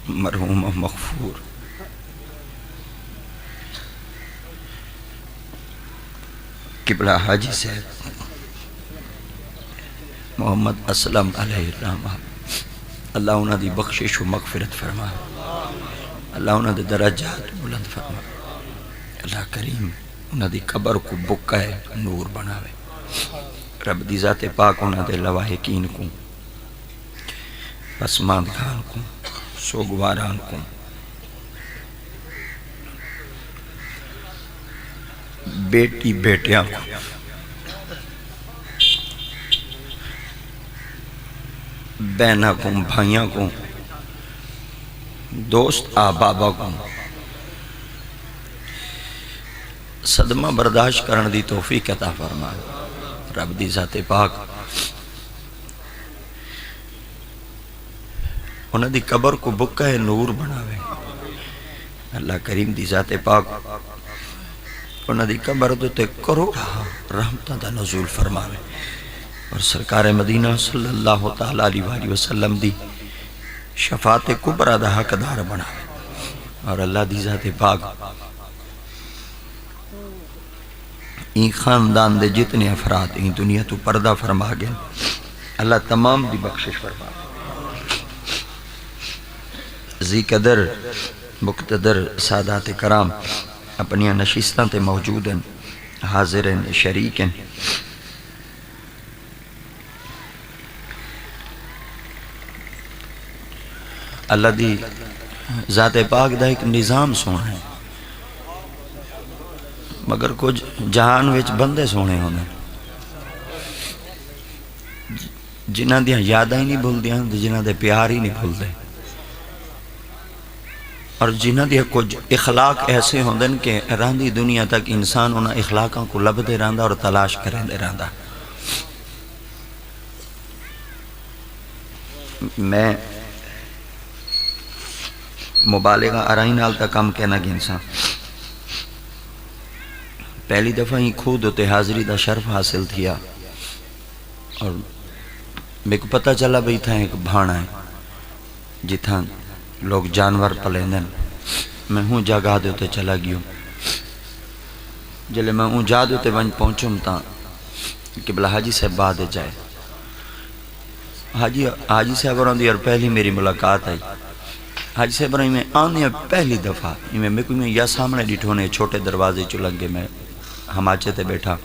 مرحوم و مغفور قبلہ حاجی صاحب محمد اسلم علیہ الرحمہ، اللہ انہاں دی بخشش و مغفرت فرما، اللہ انہاں دے درجات بلند فرما، اللہ کریم انہاں دی قبر کو بکائے نور بناوے، رب دی ذات پاک انہاں دے لواحقین کو، پسماندگان کو، سوگواران کو، بیٹی بیٹیاں کو، بہنہ کو، بھائیاں کو، دوست احبابہ کو صدمہ برداشت کرن دی توفیق عطا فرما، رب دی ذات پاک انہاں دی قبر کو بکہ نور بناوے، اللہ کریم دی ذات پاک انہاں دی قبر تے کروڑا رحمتاں دا نزول فرماوے، اور سرکار مدینہ صلی اللہ تعالیٰ علیہ وآلہ وسلم دی شفاعت کبریٰ دا حقدار بناوے، اور اللہ دی ذات پاک این خاندان دے جتنے افراد این دنیا تو پردہ فرما گئے، اللہ تمام دی بخشش فرما، ذی قدر مقتدر سادات کرام اپنی نشستان تے موجود ہیں، حاضر ہیں، شریک ہیں، اللہ دی ذات پاک دا ایک نظام سونا ہے، مگر کچھ جہان وچ بندے سونے ہونے جنہاں دیاں یاداں ہی نہیں بھول دیاں، جنہاں دے پیار ہی نہیں بھول دے، اور جنہاں دیاں کچھ اخلاق ایسے ہوندن کہ راندی دنیا تک انسان انہاں اخلاقاں کو لب دے رہندا اور تلاش کریں دے رہندا۔ میں مبالغہ آرائی نال تا کم کہنا گنسا، پہلی دفعہ ہی خود ہوتے حاضری دا شرف حاصل تھیا، اور میں کو پتہ چلا بھی تھا ایک بھانا ہے جتھاں لوگ جانور پلیندن، میں ہوں جگہ دیتے چلا گیوں، جلے میں ہوں جا دیتے ونج پہنچوں تا قبلہ حاجی صاحب بعد جائے، حاجی صاحب رہن اور پہلی میری ملاقات آئی، حاجی صاحب رہن میں آنے پہلی دفعہ میں کوئی میں یا سامنے ڈیٹھونے چھوٹے دروازے چو لگے، میں ہماچے تے بیٹھا،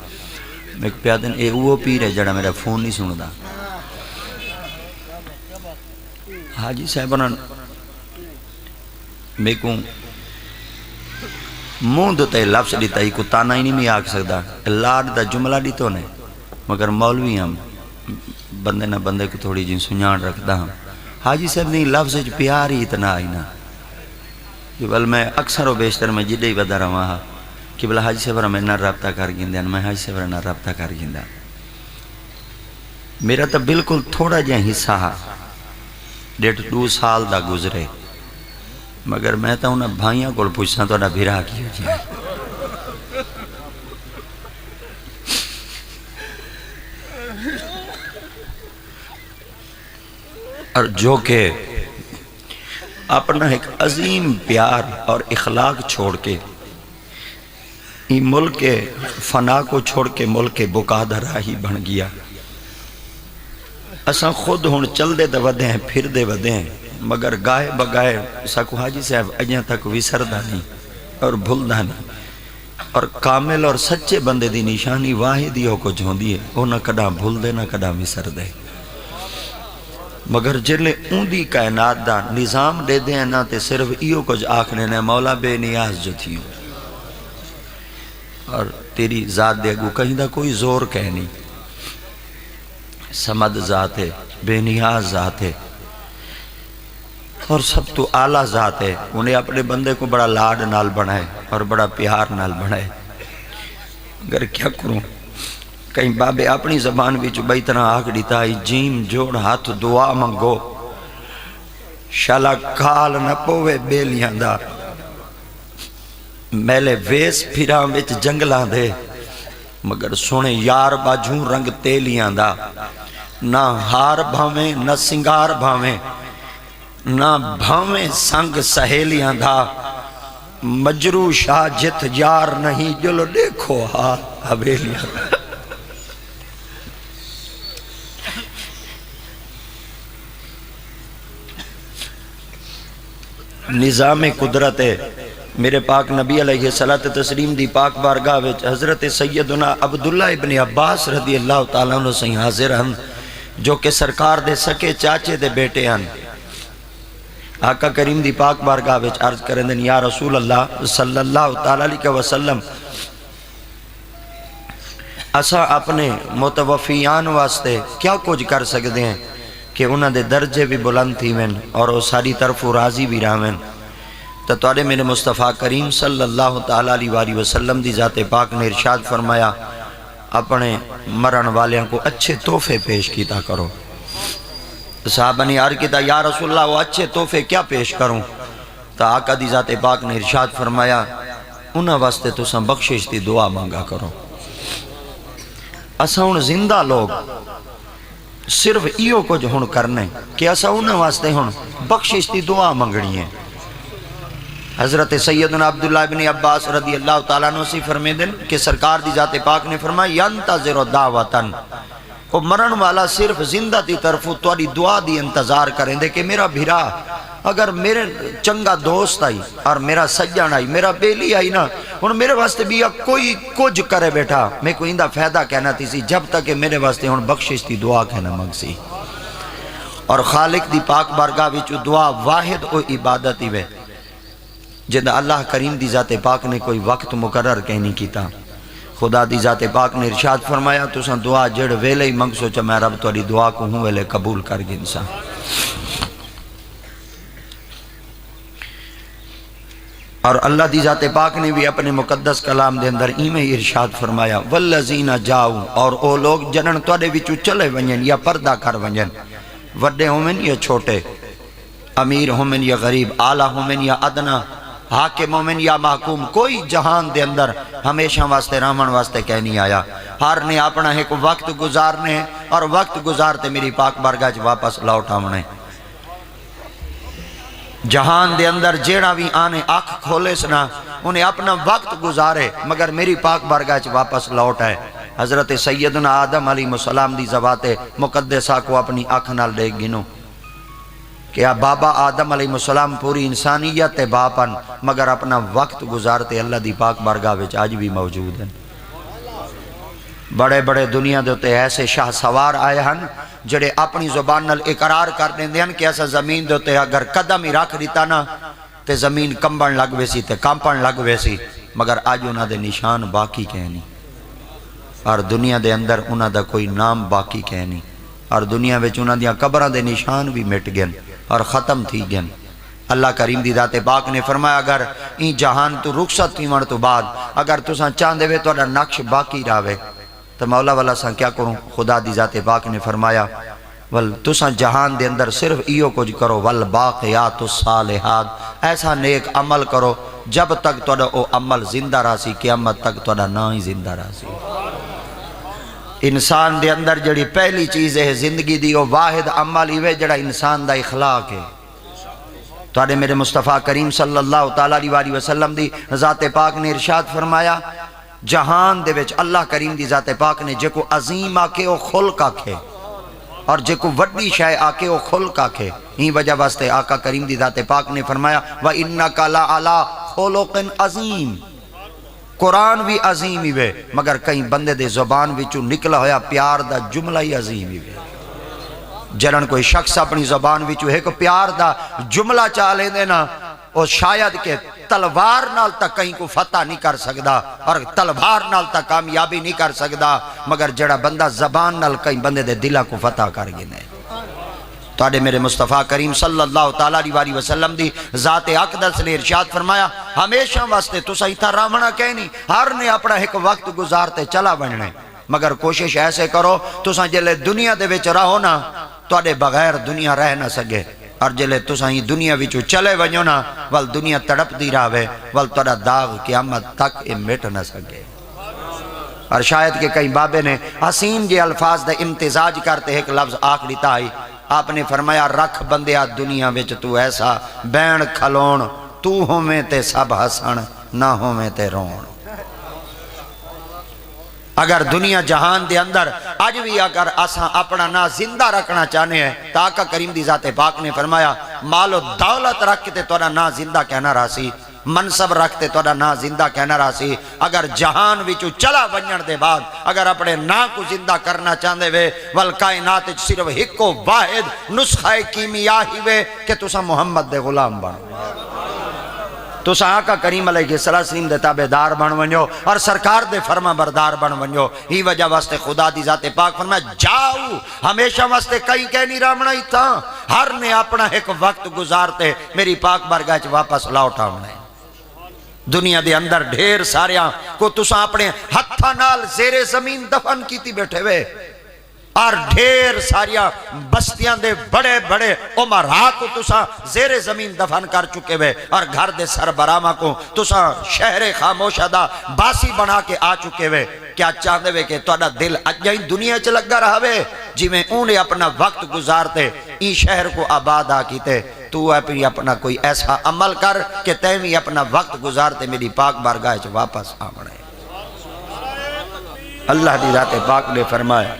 میں پیادن اے وہ پیر ہے جڑا میرا فون نہیں سن دا، حاجی صاحب رہن میں کو مون دوتے لفظ دیتا ہی کو تانا ہی نہیں میں آکھ سکتا، لاڈ دا جملہ دیتو نے، مگر مولوی ہم بندے نہ بندے کو تھوڑی جن سنیان رکھتا ہم، حاجی صاحب نہیں لفظ پیار ہی اتنا آئی نا، بل میں اکثر و بیشتر میں جدے ہی بدا رہا ہاں کہ بلا حاجی صاحب میں نہ رابطہ کر گیندے میں حاجی صاحب نہ رابطہ کر گیندہ، میرا تا بالکل تھوڑا جہاں حصہ ہاں 1.5-2 سال دا گزرے، مگر میں تا انہاں بھائیاں کو پوچھنا تو نہ بھیرا کیوں جائے، اور جو کہ اپنا ایک عظیم پیار اور اخلاق چھوڑ کے یہ ملک کے فنا کو چھوڑ کے ملک کے بکادہ راہی بن گیا، اساں خود ہون چل دے ودے ہیں پھر دے ودے ہیں، مگر گائے بگائے ساکو حاجی صاحب اجیاں تک وسردہ نہیں اور بھولدہ نہیں، اور کامل اور سچے بندے دی نشانی واحد ہی ہو کچھ ہوں دی ہے، وہ نہ کدا بھول دے نہ کدا وسر دے، مگر جلے اون دی کائنات دا نظام دے دے نا تے صرف ایو کچھ آکھنے نے مولا بے نیاز جو تھیوں، اور تیری ذات دے گو کہیں دا کوئی زور کہہ نہیں، سمد ذات ہے، بے نیاز ذات ہے، اور سب تو اعلیٰ ذات ہے، انہیں اپنے بندے کو بڑا لاڈ نال بنائے اور بڑا پیار نال بنائے، اگر کیا کروں کہیں بابے اپنی زبان بھی جو بئی طرح آگ دیتا ہے، جیم جوڑ ہاتھ دعا منگو، شالا کال نہ پوے بیلیاں دا، میلے ویس پھراں وچ جنگلاں دے، مگر سونے یار باجھوں رنگ تیلیاں دا، نہ ہار بھاویں نہ سنگار بھاویں، نہ بھاویں سنگ سہیلیاں دا مجرو شاہ جت یار نہیں جلو دیکھو ہاں حویلیاں نظام قدرت ہے میرے پاک نبی علیہ الصلوۃ تسلیم دی پاک بارگاہ وچ حضرت سیدنا عبداللہ ابن عباس رضی اللہ تعالیٰ عنہ سے حاضر ہیں جو کہ سرکار دے سکے چاچے دے بیٹے ہیں آقا کریم دی پاک بارگاہ وچ عرض کریں دن یا رسول اللہ صلی اللہ تعالیٰ علیہ وسلم اسا اپنے متوفیان واسطے کیا کچھ کر سکتے ہیں کہ انہاں دے درجے بھی بلند تھی وین اور وہ ساری طرف راضی بھی رہویں تو توڑے میرے مصطفیٰ کریم صلی اللہ تعالیٰ علیہ وسلم دی ذات پاک نے ارشاد فرمایا اپنے مرن والیاں کو اچھے تحفے پیش کیتا کرو صحابہ نے عرض کیتا یا رسول اللہ وہ اچھے تحفے کیا پیش کروں تو آقا دی ذات پاک نے ارشاد فرمایا انہاں واسطے تو سن بخشش دی دعا مانگا کرو اسا ان زندہ لوگ صرف ایو کچھ ہن کرنے کہ اسا انہاں واسطے ہن بخشش دی دعا مانگنی ہے حضرت سیدنا عبداللہ ابن عباس رضی اللہ تعالیٰ عنہ سے فرمائے دن کہ سرکار دی ذات پاک نے فرمایا ینتظر دعوتن وہ مرن والا صرف زندہ دی طرف تواری دعا دی انتظار کریں دے کہ میرا بھیرا اگر میرے چنگا دوست آئی اور میرا سجن آئی میرا بیلی آئی نا ان میرے واسطے بھی کوئی کچھ کرے بیٹھا میں کوئی اندہ فائدہ کہنا تھی سی جب تک کہ میرے واسطے ان بخشش دی دعا کہنا مانگ سی اور خالق دی پاک بارگاہ وچ دعا واحد و عبادت ہی وے جد اللہ کریم دی ذات پاک نے کوئی وقت مقرر کہنی کیتا خدا دی ذات پاک نے ارشاد فرمایا تو سن دعا جڑ ویلے ہی منگ سوچا میں رب توڑی دعا کو ہوں ویلے قبول کر گنسا اور اللہ دی ذات پاک نے بھی اپنے مقدس کلام دے اندر ایمیں ارشاد فرمایا والذین جاؤ اور او لوگ جنن توڑے وچو چلے ونجن یا پردہ کر ونجن وڈے ہومن یا چھوٹے امیر ہومن یا غریب اعلیٰ ہومن یا ادنا حاکم مومن یا محکوم کوئی جہان دے اندر ہمیشہ واسطے رامن واسطے کہنی آیا ہر نے اپنا ایک وقت گزارنے ہیں اور وقت گزارتے میری پاک بارگاہ واپس لوٹ آمنے جہان دے اندر جیڑا بھی آنے آنکھ کھولے سنا انہیں اپنا وقت گزارے مگر میری پاک بارگاہ واپس لوٹ آئے حضرت سیدنا آدم علیہ السلام دی ذوات مقدسہ کو اپنی آنکھ نال دیکھ گنو کہ بابا آدم علیہ السلام پوری انسانیت باپن مگر اپنا وقت گزارتے اللہ دی پاک بارگاہ وچ آج بھی موجود ہیں بڑے بڑے دنیا دیتے ایسے شاہ سوار آئے ہیں جڑے اپنی زبان نال اقرار کر دیں دیں کہ ایسا زمین دیتے اگر قدم ہی رکھ دیتا نا تے زمین کمبن لگ ویسی تے کامپن لگ ویسی مگر آج انہاں دے نشان باقی کہنی اور دنیا دے اندر انہاں دا کوئی نام باقی کہنی اور دنیا وچ انہاں دیاں قبراں دے نشان بھی مٹ گئے اور ختم تھی گئے اللہ کریم دی ذات پاک نے فرمایا اگر این جہان تو رخصت تھی من تو بعد اگر تو سان چاندے وے تو نقش باقی راوے تو مولا والا سان کیا کروں خدا دی ذات پاک نے فرمایا ول تو سان جہان دے اندر صرف ایو کچھ کرو والباقیات الصالحات ایسا نیک عمل کرو جب تک تو او عمل زندہ راسی قیامت تک تو نا ہی زندہ راسی انسان دے اندر جڑی پہلی چیز ہے زندگی دی وہ واحد عمل ہی جڑا انسان دا اخلاق ہے تو آدھے میرے مصطفیٰ کریم صلی اللہ تعالیٰ علیہ وسلم دی ذات پاک نے ارشاد فرمایا جہان دے وچ اللہ کریم دی ذات پاک نے جے کو عظیم آکے وہ خلق آکے اور جے کو وڈی شے آکے وہ خلق آکے ہی وجہ واسطے آقا کریم دی ذات پاک نے فرمایا وَإِنَّكَ لَعَلَىٰ خُلُقٍ عَظِيمٍ قرآن بھی عظیم ہی وے مگر کئی بندے دے زبان وچوں نکلا ہویا پیار دا جملہ ہی عظیم ہی وے جرن کوئی شخص اپنی زبان وچوں ہے کہ پیار دا جملہ چالے دینا اور شاید کہ تلوار نال تک کہیں کو فتح نہیں کر سکدا اور تلوار نال تک کامیابی نہیں کر سکدا مگر جڑا بندہ زبان نال کئی بندے دے دلہ کو فتح کر گنے تو آدھے میرے مصطفیٰ کریم صلی اللہ تعالیٰ علیہ وسلم دی ذات اقدس نے ارشاد فرمایا ہمیشہ واسطے تو صحیح تھا رامنا کہنی ہر نے اپنا ایک وقت گزارتے چلا بننے مگر کوشش ایسے کرو تو سا جلے دنیا دے وچ رہو نا تو آدھے بغیر دنیا رہ نہ سکے اور جلے تو سا ہی دنیا وچو چلے ونجو نا وال دنیا تڑپ دی راوے وال توڑا داغ قیامت تک مٹ نہ سکے اور شاید کہ کئی بابے نے حسین جے الفاظ دے امتزاج کرتے ایک لفظ آخری تائی آپ نے فرمایا رکھ بندیا دنیا وچ تو ایسا بین کھلون تو ہوویں تے سب ہسن نہ ہوویں تے رون۔ اگر دنیا جہان دے اندر آج بھی اگر اساں اپنا نا زندہ رکھنا چاہنے ہیں تو آقا کریم دی ذات پاک نے فرمایا مال و دولت رکھ کے تھوڑا نا زندہ کہنا راسی، منصب رکھتے تھوڑا نا زندہ کہنا راسی، اگر جہان وچو چلا ونجن دے بعد اگر اپنے نا کو زندہ کرنا چاہندے وے والکائنات صرف ہکو واحد نسخہ کیمیا ہی وے کہ تسا محمد دے غلام بن، تسا آقا کریم علیہ السلام دے تابعدار بن ونجو اور سرکار دے فرما بردار بن ونجو۔ ہی وجہ واسطے خدا دی ذات پاک فرمایا جاؤ ہمیشہ واسطے کئی کہہ نہیں رامنا ہی تھا، ہر نے اپنا ایک وقت گزارتے میری پاک بارگاہ چ واپس لوٹ آونا ہے۔ دنیا دے اندر ڈھیر ساریاں کو تسا اپنے ہتھاں نال زیر زمین دفن کیتی بیٹھے وے اور ڈھیر ساریاں بستیاں دے بڑے بڑے عمرہ کو تسا زیر زمین دفن کر چکے وے اور گھر دے سربراہاں کو تسا شہر خاموشہ دا باسی بنا کے آ چکے وے۔ کیا چاہتے وے کہ تہاڈا دل اجائی دنیا چ لگا رہا وے جی میں انہیں اپنا وقت گزارتے این شہر کو آباد آ کیتے، تو اپنا کوئی ایسا عمل کر کہ تیمی اپنا وقت گزارتے میری پاک بارگاہ چ واپس آمنے۔ اللہ دی ذات پاک نے فرمایا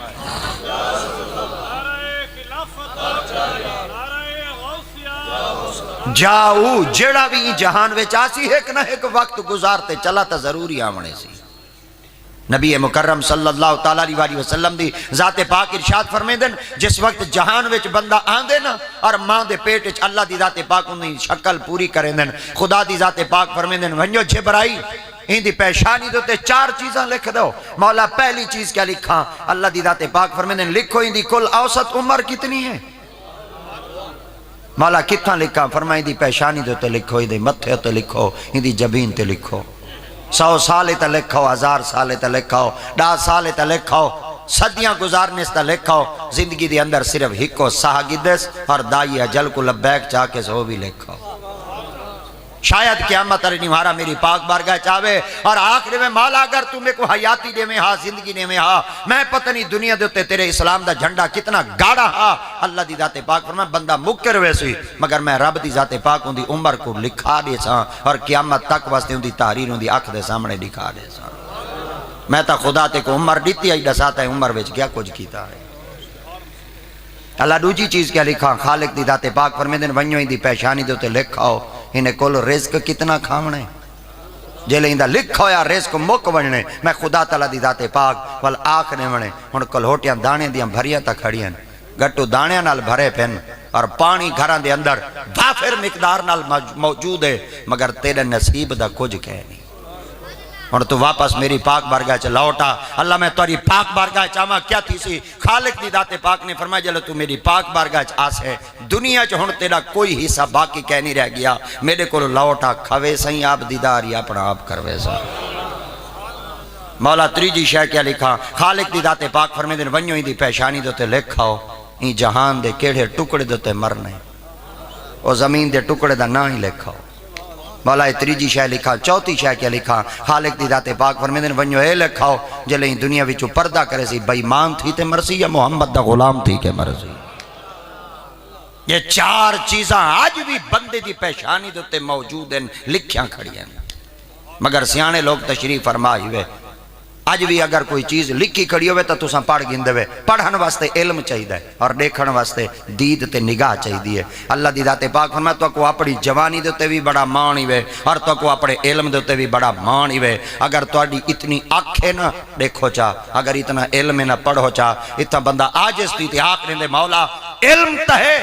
جاؤ جیڑا بھی جہان وچ آسی ایک نہ ایک وقت گزارتے چلا تا ضروری آمنے سی۔ نبی مکرم صلی اللہ تعالیٰ علیہ وسلم دی ذات پاک ارشاد فرمیندن جس وقت جہان وچ بندہ آندے نا اور ماں دے پیٹ وچ اللہ دی ذات پاک انہی شکل پوری کریندن، خدا دی ذات پاک فرمیندن ونجو جبرائیل ان دی پیشانی دوتے 4 چیزاں لکھ دو۔ مولا پہلی چیز کیا لکھا؟ اللہ دی ذات پاک فرمیندن لکھو ان دی کل اوسط عمر کتنی ہے؟ مولا کتنا لکھا؟ فرمائیں دی پیشانی دوتے لکھو، ان دی متھے تے لکھو، ان دی جبین تے لکھو، 100 سال تے لکھو، 1000 سال تے لکھو، 10 سال تے لکھو، صدیاں گزارنے سے لکھو، زندگی دی اندر صرف ہکو ساہ گدس اور دائی اجل کو لبیک چاہ کے سو بھی لکھو۔ شاید قیامت ارنی مہارا میری پاک بارگاہ چاہوے اور آخر میں مولا اگر تم میں کو حیاتی دے میں ہاں زندگی دے میں ہاں میں پتہ نہیں دنیا دیتے تیرے اسلام دا جھنڈا کتنا گاڑا ہاں، اللہ دی ذات پاک فرمائے بندہ مکر ویسی مگر میں رب دی ذات پاک ہوں دی عمر کو لکھا دے ساں اور قیامت تک واسطے ہوں دی تحریر ہوں دی آنکھ دے سامنے لکھا دے ساں۔ میں تا خدا تے کو عمر دیتی آئی دساتا ہے عمر ویچ کیا کچھ کیتا ہے۔ اللہ دوجی چیز کیا لکھا؟ خالق دی ذات پاک فرمائے دن ونیو ہی دی پیشانی دوتے لکھاؤ انہیں کل رزق کتنا کھاونے جیلے اندہ لکھو یا رزق مک وننے میں خدا تعالیٰ دی ذات پاک وال آخنے ونے ان کل ہوٹیاں دانے دیاں بھریاں تا کھڑیاں گٹو دانے نال بھرے پھن اور پانی گھران دے اندر وافر مقدار نال موجود ہے مگر تیرے نصیب دا کچھ کہہ نہیں۔ اور تو واپس میری پاک بارگاہ چ لوٹا۔ اللہ میں توری پاک بارگاہ چاہما کیا تھی سی؟ خالق دی ذات پاک نے فرمایا جلو تو میری پاک بارگاہ چ آس ہے دنیا چ ہن تیرا کوئی حصہ باقی کہہ نہیں رہ گیا، میرے کو لوٹا کھوے سہیں آپ دیداری اپنا آپ کروے سا۔ مولا تریجی شے کیا لکھا؟ خالق دی ذات پاک فرمائے دن ونیو ہی دی پیشانی دوتے لکھاؤ این جہان دے کیڑے ٹکڑے دوتے مرنے او زمین دے ٹکڑے دا نہ ہی لکھاؤ۔ مولا تریجی شے لکھا۔ چوتھی شے کیا لکھا؟ خالق دی ذات پاک فرمائے دن ونیو اے لکھاؤ جلے ہی دنیا وچو پردہ کرے سی بے ایمان تھی تے مرسی یا محمد دا غلام تھی کہ مرسی۔ یہ 4 چیزاں آج بھی بندے دی پیشانی دوتے موجود ہیں لکھیاں کھڑی ہیں مگر سیانے لوگ تشریف فرمائی ہوئے آج بھی اگر کوئی چیز لکھی کھڑی ہوئے تو تساں پڑھ گندے ہوئے پڑھن واسطے علم چاہیے اور دیکھن واسطے دید تے نگاہ چاہیے۔ اللہ دی ذات پاک فرمایا تو کو اپنی جوانی دوتے بھی بڑا مان ہی وے اور تو کو اپنے علم دوتے بھی بڑا مان ہی وے۔ اگر تواڈی اتنی آنکھیں نہ دیکھو چاہ اگر اتنا علم نہ پڑھو چاہ اتنا بندہ عاجز تھی تے آخر دے مولا علم تا ہے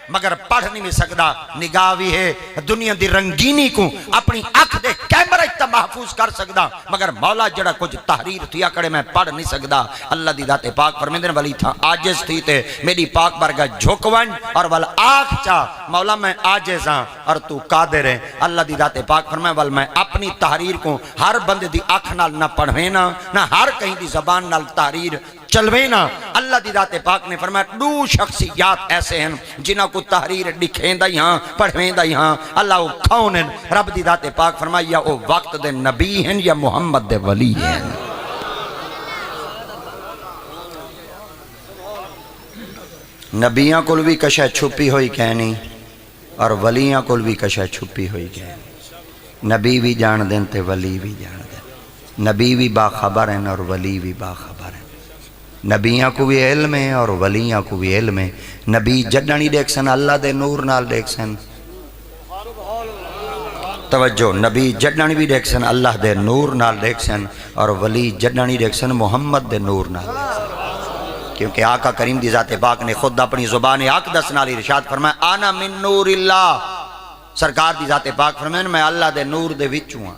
مگر پڑھ نہیں سکدا، نگاہ بھی ہے دنیا دی رنگینی کو اپنی آنکھ دے کیمرہ اتنا محفوظ کر سکدا مگر مولا جڑا کچھ تحریر تھیا کرے میں پڑھ نہیں سکدا۔ اللہ دی ذات پاک فرمیندن والی تھا عاجز تھی تے میری پاک بارگاہ جھکون اور وال آنکھ چاہ مولا میں عاجز ہاں اور تو قادر ہے۔ اللہ دی ذات پاک فرمائے وال میں اپنی تحریر کو ہر بندے دی آنکھ نال نہ پڑھوینا نہ ہر کہیں دی زبان نال تحریر چلوینا۔ اللہ دی ذات پاک نے فرمایا 2 شخصیات ایسے ہیں جنہاں کو تحریر لکھیں دا یہاں پڑھویں دا یہاں اللہ وہ کون ہیں؟ رب دی ذات پاک فرمایا یا وہ وقت دے نبی ہیں یا محمد دے ولی ہیں۔ نبیاں کول بھی کشے چھپی ہوئی کہنی اور ولیاں کول بھی کشے چھپی ہوئی کہنی نبی بھی جان دیں تے ولی بھی جان دیں نبی بھی باخبر ہیں اور ولی بھی باخبر ہیں نبیاں کو بھی علم ہے اور ولیاں کو بھی علم ہے نبی جڈنی دیکھ سن اللہ دے نور نال دیکھ سن توجہ نبی جڈنی بھی دیکھ سن اللہ دے نور نال دیکھ سن اور ولی جڈنی دیکھ سن محمد دے نور نال دیکھ سن کیونکہ آقا کریم دی ذات پاک نے خود اپنی زبان اقدس نال ارشاد فرمایا انا من نور اللہ سرکار دی ذات پاک فرمائیں میں اللہ دے نور دے وچوں ہاں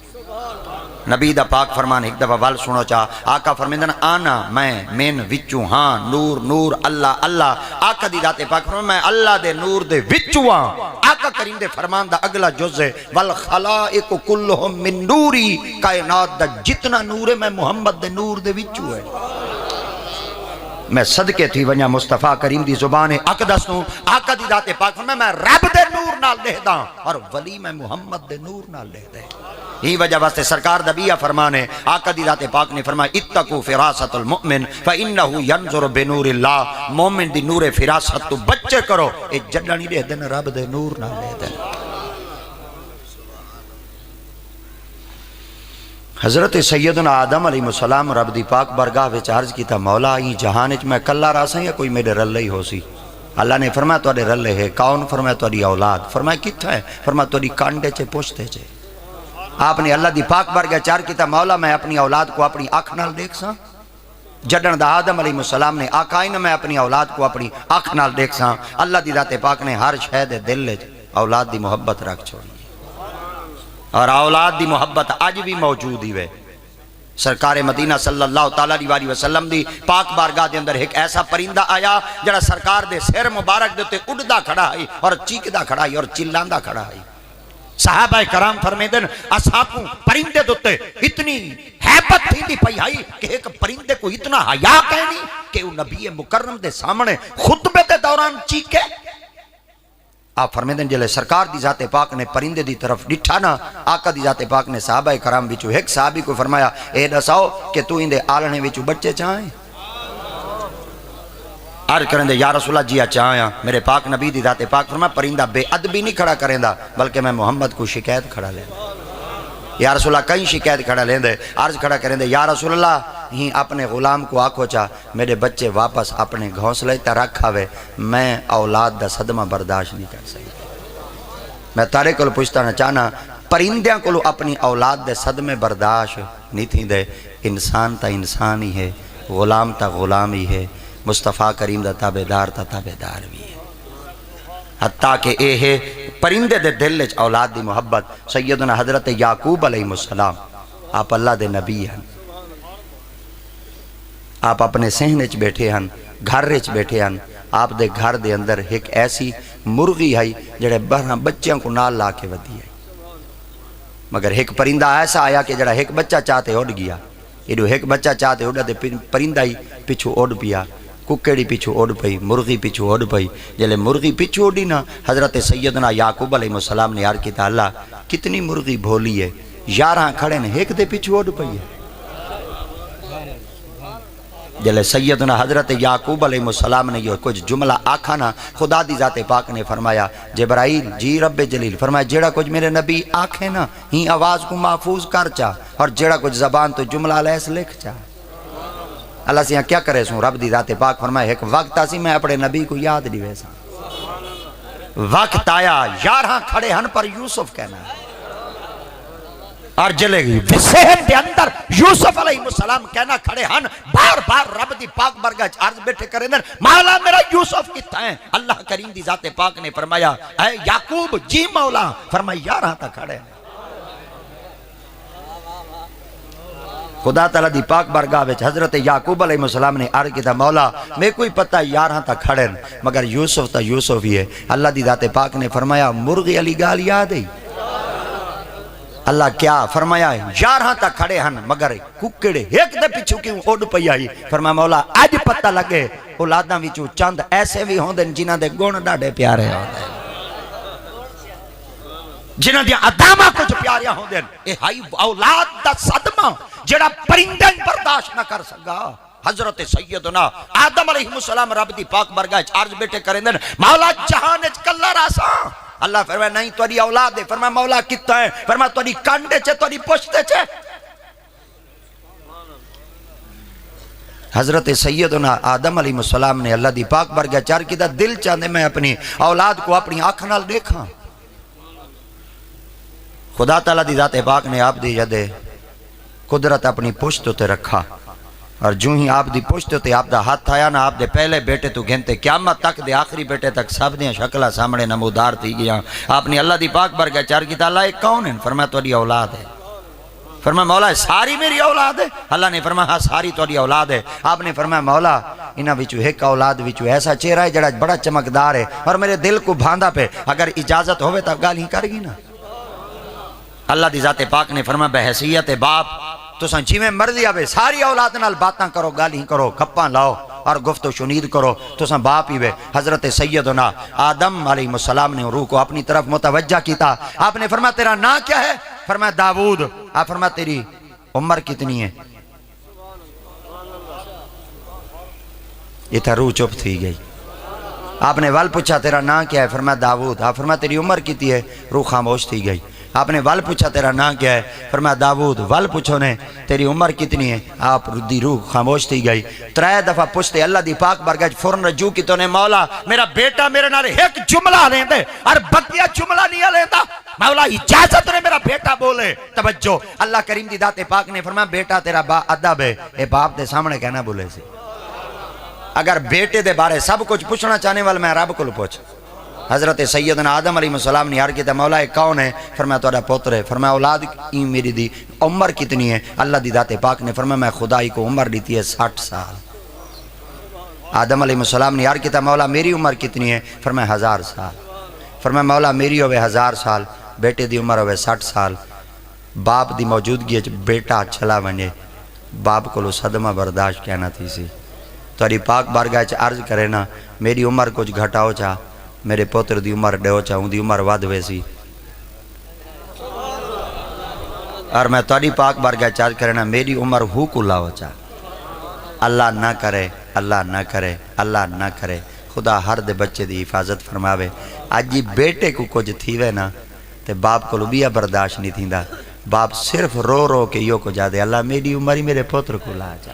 نبی دا پاک فرمان ایک دفعہ وال سنو چاہ آقا فرمیندن آنا میں من وچوں ہاں نور نور اللہ اللہ آقا دی ذات پاک فرمان میں اللہ دے نور دے وچوں ہاں آقا کریم دے فرمان دا اگلا جز ہے والخلائق کلہم من نوری کائنات دا جتنا نور ہے میں محمد دے نور دے وچوں ہے میں صدقے تھی ونیا مصطفیٰ کریم دی زبان اقدس نوں آقا دی ذات پاک فرمان میں رب دے نور نال دے دا اور ولی میں محمد دے نور نال دے دے ہی وجہ واسطے سرکار دبیہ فرمانے آقا دی ذات پاک نے فرمایا اتقوا فراست المؤمن فإنه ينظر بنور اللہ مومن دی نور فراست تو بچے کرو اے جڈنی دے دن رب دے نور نہ لے دن حضرت سیدنا آدم علیہ السلام رب دی پاک برگاہ وچ عرض کیتا مولا ہی جہان وچ میں کلا راساں یا کوئی میرے رلے ہی ہو سی اللہ نے فرمایا تواڈے رلے ہے کون فرمایا تواڈی اولاد فرمایا کتھا ہے فرمایا تواڈی کانڈے چے پوچھتے چے آپ نے اللہ دی پاک برگاہ چار کیتا مولا میں اپنی اولاد کو اپنی آنکھ نال دیکھ ساں جڈن دا آدم علیہ السلام نے آقا ہی نہ میں اپنی اولاد کو اپنی آنکھ نال دیکھ ساں اللہ دی ذات پاک نے ہر شے دے دل وچ اولاد دی محبت رکھ چھوڑی اور اولاد دی محبت اج بھی موجود ہی وے سرکار مدینہ صلی اللہ تعالیٰ علیہ وسلم دی پاک بارگاہ دے اندر ایک ایسا پرندہ آیا جڑا سرکار دے سر مبارک دے تے اڑدا کھڑا ہے اور چیکدا کھڑا ہے اور چلاندا کھڑا ہے صحابہ کرام فرمیدن اساکوں پرندے دوتے اتنی حیبت تھی دی پئی آئی کہ ایک پرندے کو اتنا حیا کہنی کہ وہ نبی مکرم دے سامنے خطبے دے دوران چیکے آپ فرمیدن جلے سرکار دی ذات پاک نے پرندے دی طرف ڈٹھا نا آقا دی ذات پاک نے صحابہ کرام بچو ایک صحابی کو فرمایا اے دساؤ کہ تو اندے آلنے بچو بچے چاہیں عرض کریں دے یا رسول اللہ جی چاہاں میرے پاک نبی دی ذات پاک فرمایا پرندہ بے ادبی نہیں کھڑا کریں دا بلکہ میں محمد کو شکایت کھڑا لیں یا رسول اللہ کہیں شکایت کھڑا لیں دے عرض کھڑا کریں دے یا رسول اللہ ہی اپنے غلام کو آکھو چاہ میرے بچے واپس اپنے گھونسلے تا رکھا وے میں اولاد دا صدمہ برداشت نہیں کر سکتا میں تارے کو پوچھتا نہ چاہنا پرندیاں کو اپنی اولاد دے صدمے برداشت نہیں تھی دے انسان تا انسان ہی ہے غلام تا غلام ہی ہے مصطفیٰ کریم دا تابدار تا تابدار بھی ہے حتیٰ کہ اے ہے پرندے دے دل وچ اولاد دی محبت سیدنا حضرت یعقوب علیہ السلام آپ اللہ دے نبی ہیں آپ اپنے سہن وچ بیٹھے ہیں گھر وچ بیٹھے ہیں آپ دے گھر دے اندر ایک ایسی مرغی ہے جڑے 12 بچیاں کو نال لا کے ودی ہے مگر ایک پرندہ ایسا آیا کہ جڑا ایک بچہ چاہتے اڑ گیا یہ ایک بچہ چاہتے اڑا دے پرندہ ہی پیچھو اڑ پیا ککڑی پیچھو اڑ پئی مرغی پیچھو اڑ پئی جلے مرغی پیچھو اڑی نا حضرت سیدنا یعقوب علیہ السلام نے عرض کیتا اللہ کتنی مرغی بھولی ہے 11 کھڑے نے ایک دے پیچھو اڑ پئی ہے جلے سیدنا حضرت یعقوب علیہ السلام نے یہ کچھ جملہ آکھا نا خدا دی ذات پاک نے فرمایا جبرائیل جی رب جلیل فرمایا جیڑا کچھ میرے نبی آکھے نا ہی آواز کو محفوظ کر چاہ اور جیڑا کچھ زبان تو جملہ لیس لکھ چاہ اللہ سے یہاں کیا کرے سوں رب دی ذات پاک فرمایا ایک وقت آسی میں اپنے نبی کو یاد نہیں ویسا وقت آیا 11 کھڑے ہن پر یوسف کہنا ہے اور جلے گی وسہن دے اندر یوسف علیہ السلام کہنا کھڑے ہن بار بار رب دی پاک برگاہ عرض بیٹھے کریں دن مولا میرا یوسف کتا ہے اللہ کریم دی ذات پاک نے فرمایا اے یعقوب جی مولا فرمایا 11 تک کھڑے ہیں خدا تعالیٰ دی پاک برگاہ وچ حضرت یعقوب علیہ السلام نے عرض کیتا مولا میں کوئی پتہ 11 تک کھڑے ہیں مگر یوسف تا یوسف ہی ہے اللہ دی ذات پاک نے فرمایا مرغی علی گال یاد ہے اللہ کیا فرمایا 11 تک کھڑے ہیں مگر ککڑے ایک دے پیچھو کیوں اڑ پئی آئی فرمایا مولا اج پتہ لگے اولاداں وچوں چند ایسے بھی ہوندے جنہاں دے گن ڈاڈے پیارے ہوندے جنہاں دی ادامہ کچھ پیاریاں ہوندے اے ہائی اولاد دا صدمہ جڑا پرندے برداشت نہ کر سکا حضرت سیدنا آدم علیہ السلام رب دی پاک برگاہ عرض بیٹے کریں دن مولا جہان اچ کلا راسا اللہ فرمایا نہیں تیری اولاد ہے فرمایا مولا کتا ہے فرمایا تیری کانڈے چھے تیری پشتے چھے حضرت سیدنا آدم علیہ السلام نے اللہ دی پاک برگاہ چار کی دا دل چاندے میں اپنی اولاد کو اپنی آنکھ نال دیکھا خدا تعالیٰ دی ذات پاک نے آپ دی جدے قدرت اپنی پشت تے رکھا اور جو ہی آپ دی پشت تے آپ دا ہاتھ آیا نا آپ دے پہلے بیٹے تو گھنتے قیامت تک دے آخری بیٹے تک سب دیں شکلہ سامنے نمودار تھی گیا آپ نے اللہ دی پاک برگاہ چار کی اللہ ایک کون ہے فرمایا توڑی اولاد ہے فرمایا مولا ساری میری اولاد ہے اللہ نے فرمایا ہاں ساری توڑی اولاد ہے آپ نے فرمایا مولا انہاں وچو ایک اولاد وچو ایسا چہرہ ہے جڑا بڑا چمکدار ہے اور میرے دل کو بھاندا پہ اگر اجازت ہوئے تب گال ہی کر گی نا اللہ دی ذات پاک نے فرمایا بحیثیت باپ تو سنچی میں مرضی آوے ساری اولاد نال باتاں کرو گالی کرو کپاں لاؤ اور گفت و شنید کرو تو سن باپ ہی وے حضرت سیدنا آدم علیہ السلام نے روح کو اپنی طرف متوجہ کیتا آپ نے فرمایا تیرا نا کیا ہے فرمایا داود آپ فرمایا تیری عمر کتنی ہے یہ تھا روح چپ تھی گئی آپ نے وال پوچھا تیرا نا کیا ہے فرمایا داود آپ فرمایا تیری عمر کتنی ہے روح خاموش تھی گئی آپ نے وال پوچھا تیرا نا کیا ہے فرمایا داود وال پوچھو نے تیری عمر کتنی ہے آپ دی روح خاموش تھی گئی ترائے دفعہ پوچھتے اللہ دی پاک برگج فورن رجوع کی تو نے مولا میرا بیٹا میرے نارے ایک جملہ لیں دے اور بقیہ جملہ نہیں لیں دا مولا اجازت نے میرا بیٹا بولے توجہ اللہ کریم دی ذات پاک نے فرمایا بیٹا تیرا ادب ہے اے باپ دے سامنے کہنا بولے سے اگر بیٹے دے بارے سب کچھ پوچھنا چاہنے والا میں رب کو پوچھ حضرت سیدنا آدم علیہ السلام نے عرض کیا مولا ایک کون ہے فرمایا تھوڑا پوتر ہے فرمایا اولاد میری دی عمر کتنی ہے اللہ دی ذات پاک نے فرمایا میں خدائی کو عمر دیتی ہے 60 سال آدم علیہ السلام نے عرض کیا مولا میری عمر کتنی ہے فرمایا 1000 سال فرمایا مولا میری ہوئے 1000 سال بیٹے دی عمر ہوئے 60 سال باپ دی موجودگی بیٹا چلا ونجے باپ کو لو صدمہ برداشت کہنا تھی سی توڑی پاک بارگاہ عرض کرے نا میری عمر کچھ گھٹاؤ چاہ میرے پوتر دی عمر ڈیو چاہوں دی عمر واد ویسی اور میں توڑی پاک بارگاہ چارج کرنا میری عمر ہو کو لاؤ چاہ اللہ نہ کرے اللہ نہ کرے اللہ نہ کرے خدا ہر دے بچے دی حفاظت فرماوے آج جی بیٹے کو کچھ تھیوے نا تے باپ کو لبیا برداشت نہیں تھیندا باپ صرف رو رو کے یو کو جا دے اللہ میری عمری میرے پوتر کو لا جا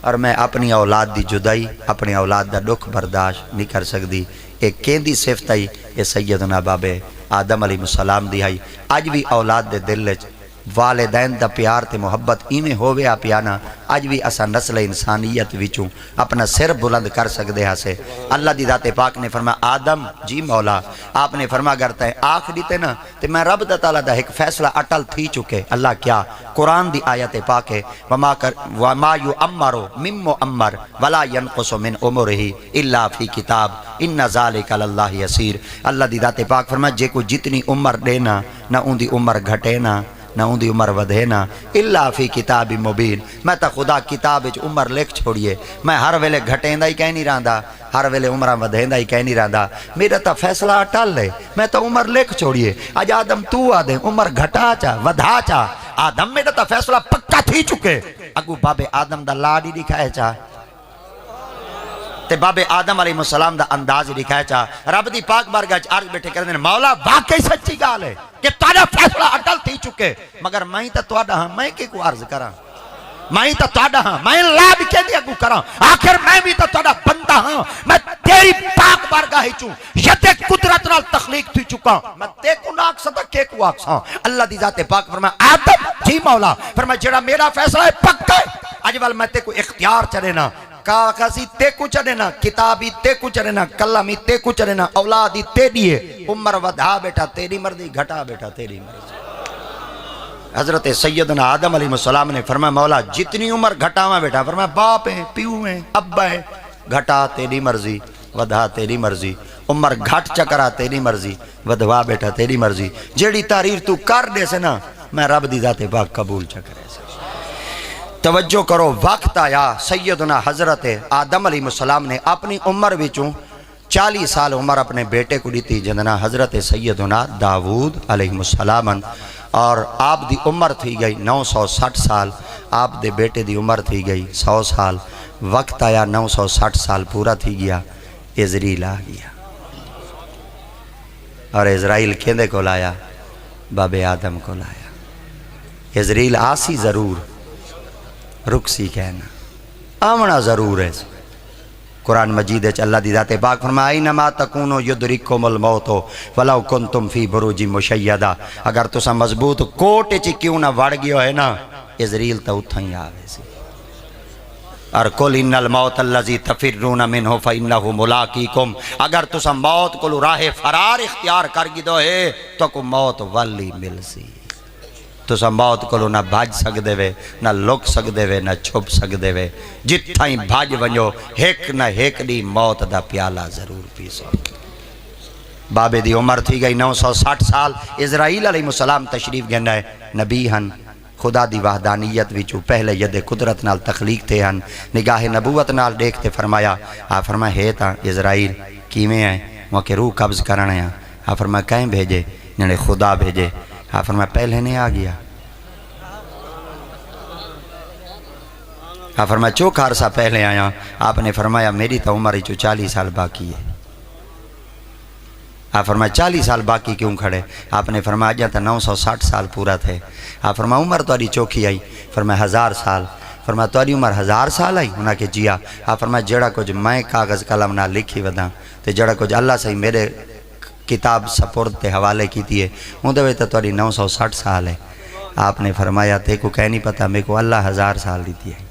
اور میں اپنی اولاد دی جدائی اپنی اولاد دا دکھ برداشت نہیں کر سکتی ایک کیندی صفت آئی یہ سیدنا بابے آدم علیہ السلام دی آئی آج بھی اولاد دے دل والدین دا پیار تے محبت ایمیں ہووے آپ یانا آج بھی اسا نسل انسانیت وچوں اپنا سر بلند کر سکتے ہیں سے اللہ دی ذات پاک نے فرمایا آدم جی مولا آپ نے فرما کرتا ہے آنکھ دیتے نا تے میں رب دا تعالیٰ دا ایک فیصلہ اٹل تھی چکے اللہ کیا قرآن دی آیت پاک ہے وما یعمرو من معمر ولا ینقص من عمرہ الا فی کتاب ان ذالک اللہ یسیر اللہ دی ذات پاک فرمایا جے کو جتنی عمر دینا نہ ان دی عمر گھٹے نا نہ ان دی عمر ودھے نا اللہ فی کتاب مبین میں تا خدا کتاب اچ عمر لکھ چھوڑیے میں ہر ویلے گھٹیں دا ہی کہیں نہیں رہندا ہر ویلے عمرہ ودھیں دا ہی کہیں نہیں رہندا میرا تا فیصلہ اٹل ہے میں تا عمر لکھ چھوڑیے آج آدم تو آدھے عمر گھٹا چا ودھا چا آدم میرا تا فیصلہ پکا تھی چکے اگو بابے آدم دا لاڈی دکھائے چا تے بابے آدم علیہ السلام دا انداز دکھائے چا رب دی پاک بارگاہ عرض بیٹھے کردے مولا واقعی سچی گال ہے کہ تارا فیصلہ اٹل تھی چکے مگر میں تا توڑا ہاں میں کے کو عرض کراں میں تا توڑا ہاں میں لا بھی کہہ دیا کو کراں آخر میں بھی تا توڑا بندہ ہاں میں تیری پاک بارگاہ چوں ید قدرت نال تخلیق تھی چکا میں تے کو ناک ستا کے کو آکساں اللہ دی ذات پاک فرمایا آدم جی مولا فرمایا جڑا میرا فیصلہ ہے پکا ہے اجوال میں تے کو اختیار چڑھے نا کاغذی تے کو چڑھے نا کتابی تے کو چڑھے نا کلامی تے کو چڑھے نا اولادی تے دیئے عمر ودھا بیٹا تیری مرضی گھٹا بیٹا تیری مرضی حضرت سیدنا آدم علیہ السلام نے فرمایا مولا جتنی عمر گھٹاواں بیٹا فرمایا باپ ہیں پیو ہیں ابا ہیں گھٹا تیری مرضی ودھا تیری مرضی عمر گھٹ چکرا تیری مرضی ودھوا بیٹا تیری مرضی جیڑی تحریر تو کر دے سے نا میں رب دی ذات پاک قبول چکرے سے توجہ کرو وقت آیا سیدنا حضرت آدم علیہ السلام نے اپنی عمر وچوں 40 سال عمر اپنے بیٹے کو دیتی جندنا حضرت سیدنا داود علیہ السلام اور آپ دی عمر تھی گئی 960 سال، آپ دے بیٹے دی عمر تھی گئی 100 سال، وقت آیا 960 سال پورا تھی گیا، عزرائیل آ گیا، اور عزرائیل کیندے کو لایا؟ باب آدم کو لایا۔ عزرائیل آسی ضرور، رکسی کہنا، آمنا ضرور ہے۔ قرآن مجید ہے اللہ دی ذات پاک فرمایا اینما تکونو یدرککم الموت ولو کنتم فی بروج مشیدہ، اگر تسا مضبوط کوٹے چی کیوں نہ وڑ گیا ہے نا، عزرائیل تا اتھا ہی آوے سی۔ اور قل ان الموت الذی تفرون منہ فإنہ ملاقیکم، اگر تسا موت کو راہ فرار اختیار کر گی دو ہے تو کو موت والی مل سی۔ تسا موت کو نہ بھاج سکدے وے، نہ لک سکدے وے، نہ چھپ سکدے وے، جتھائیں بھاج ونجو ہیک نہ ہیک دی موت دا پیالہ ضرور پیسو۔ بابے دی عمر تھی گئی 960 سال، عزرائیل علیہ السلام تشریف گھنڈا ہے، نبی ہن، خدا دی وحدانیت وچو پہلے ید قدرت نال تخلیق تھے ہن، نگاہ نبوت نال دیکھتے فرمایا، آپ فرمایا ہے تا عزرائیل کیویں ہیں؟ وہاں کے روح قبض کرنے ہیں۔ آپ فرمایا کہیں بھیجے؟ یعنی خدا بھیجے۔ آپ فرمایا پہلے نہیں آ گیا؟ آپ فرمایا چوک عرصہ پہلے آیا؟ آپ نے فرمایا میری تا عمر 40 سال باقی ہے۔ آپ فرمایا 40 سال باقی کیوں کھڑے؟ آپ نے فرمایا جہاں تا 960 سال پورا تھے۔ آپ فرمایا عمر تو چوکھی آئی؟ فرمایا 1000 سال۔ فرمایا تو عمر 1000 سال آئی؟ انہاں کے جیا۔ آپ فرمایا جڑا کچھ میں کاغذ قلم نہ لکھی ودا تے جڑا کچھ اللہ سے میرے کتاب سپرد تے حوالے کی تھی ہے ان دے تو 960 سال ہے۔ آپ نے فرمایا تے کو کہہ نہیں پتا میرے کو اللہ 1000 سال دیتی ہے۔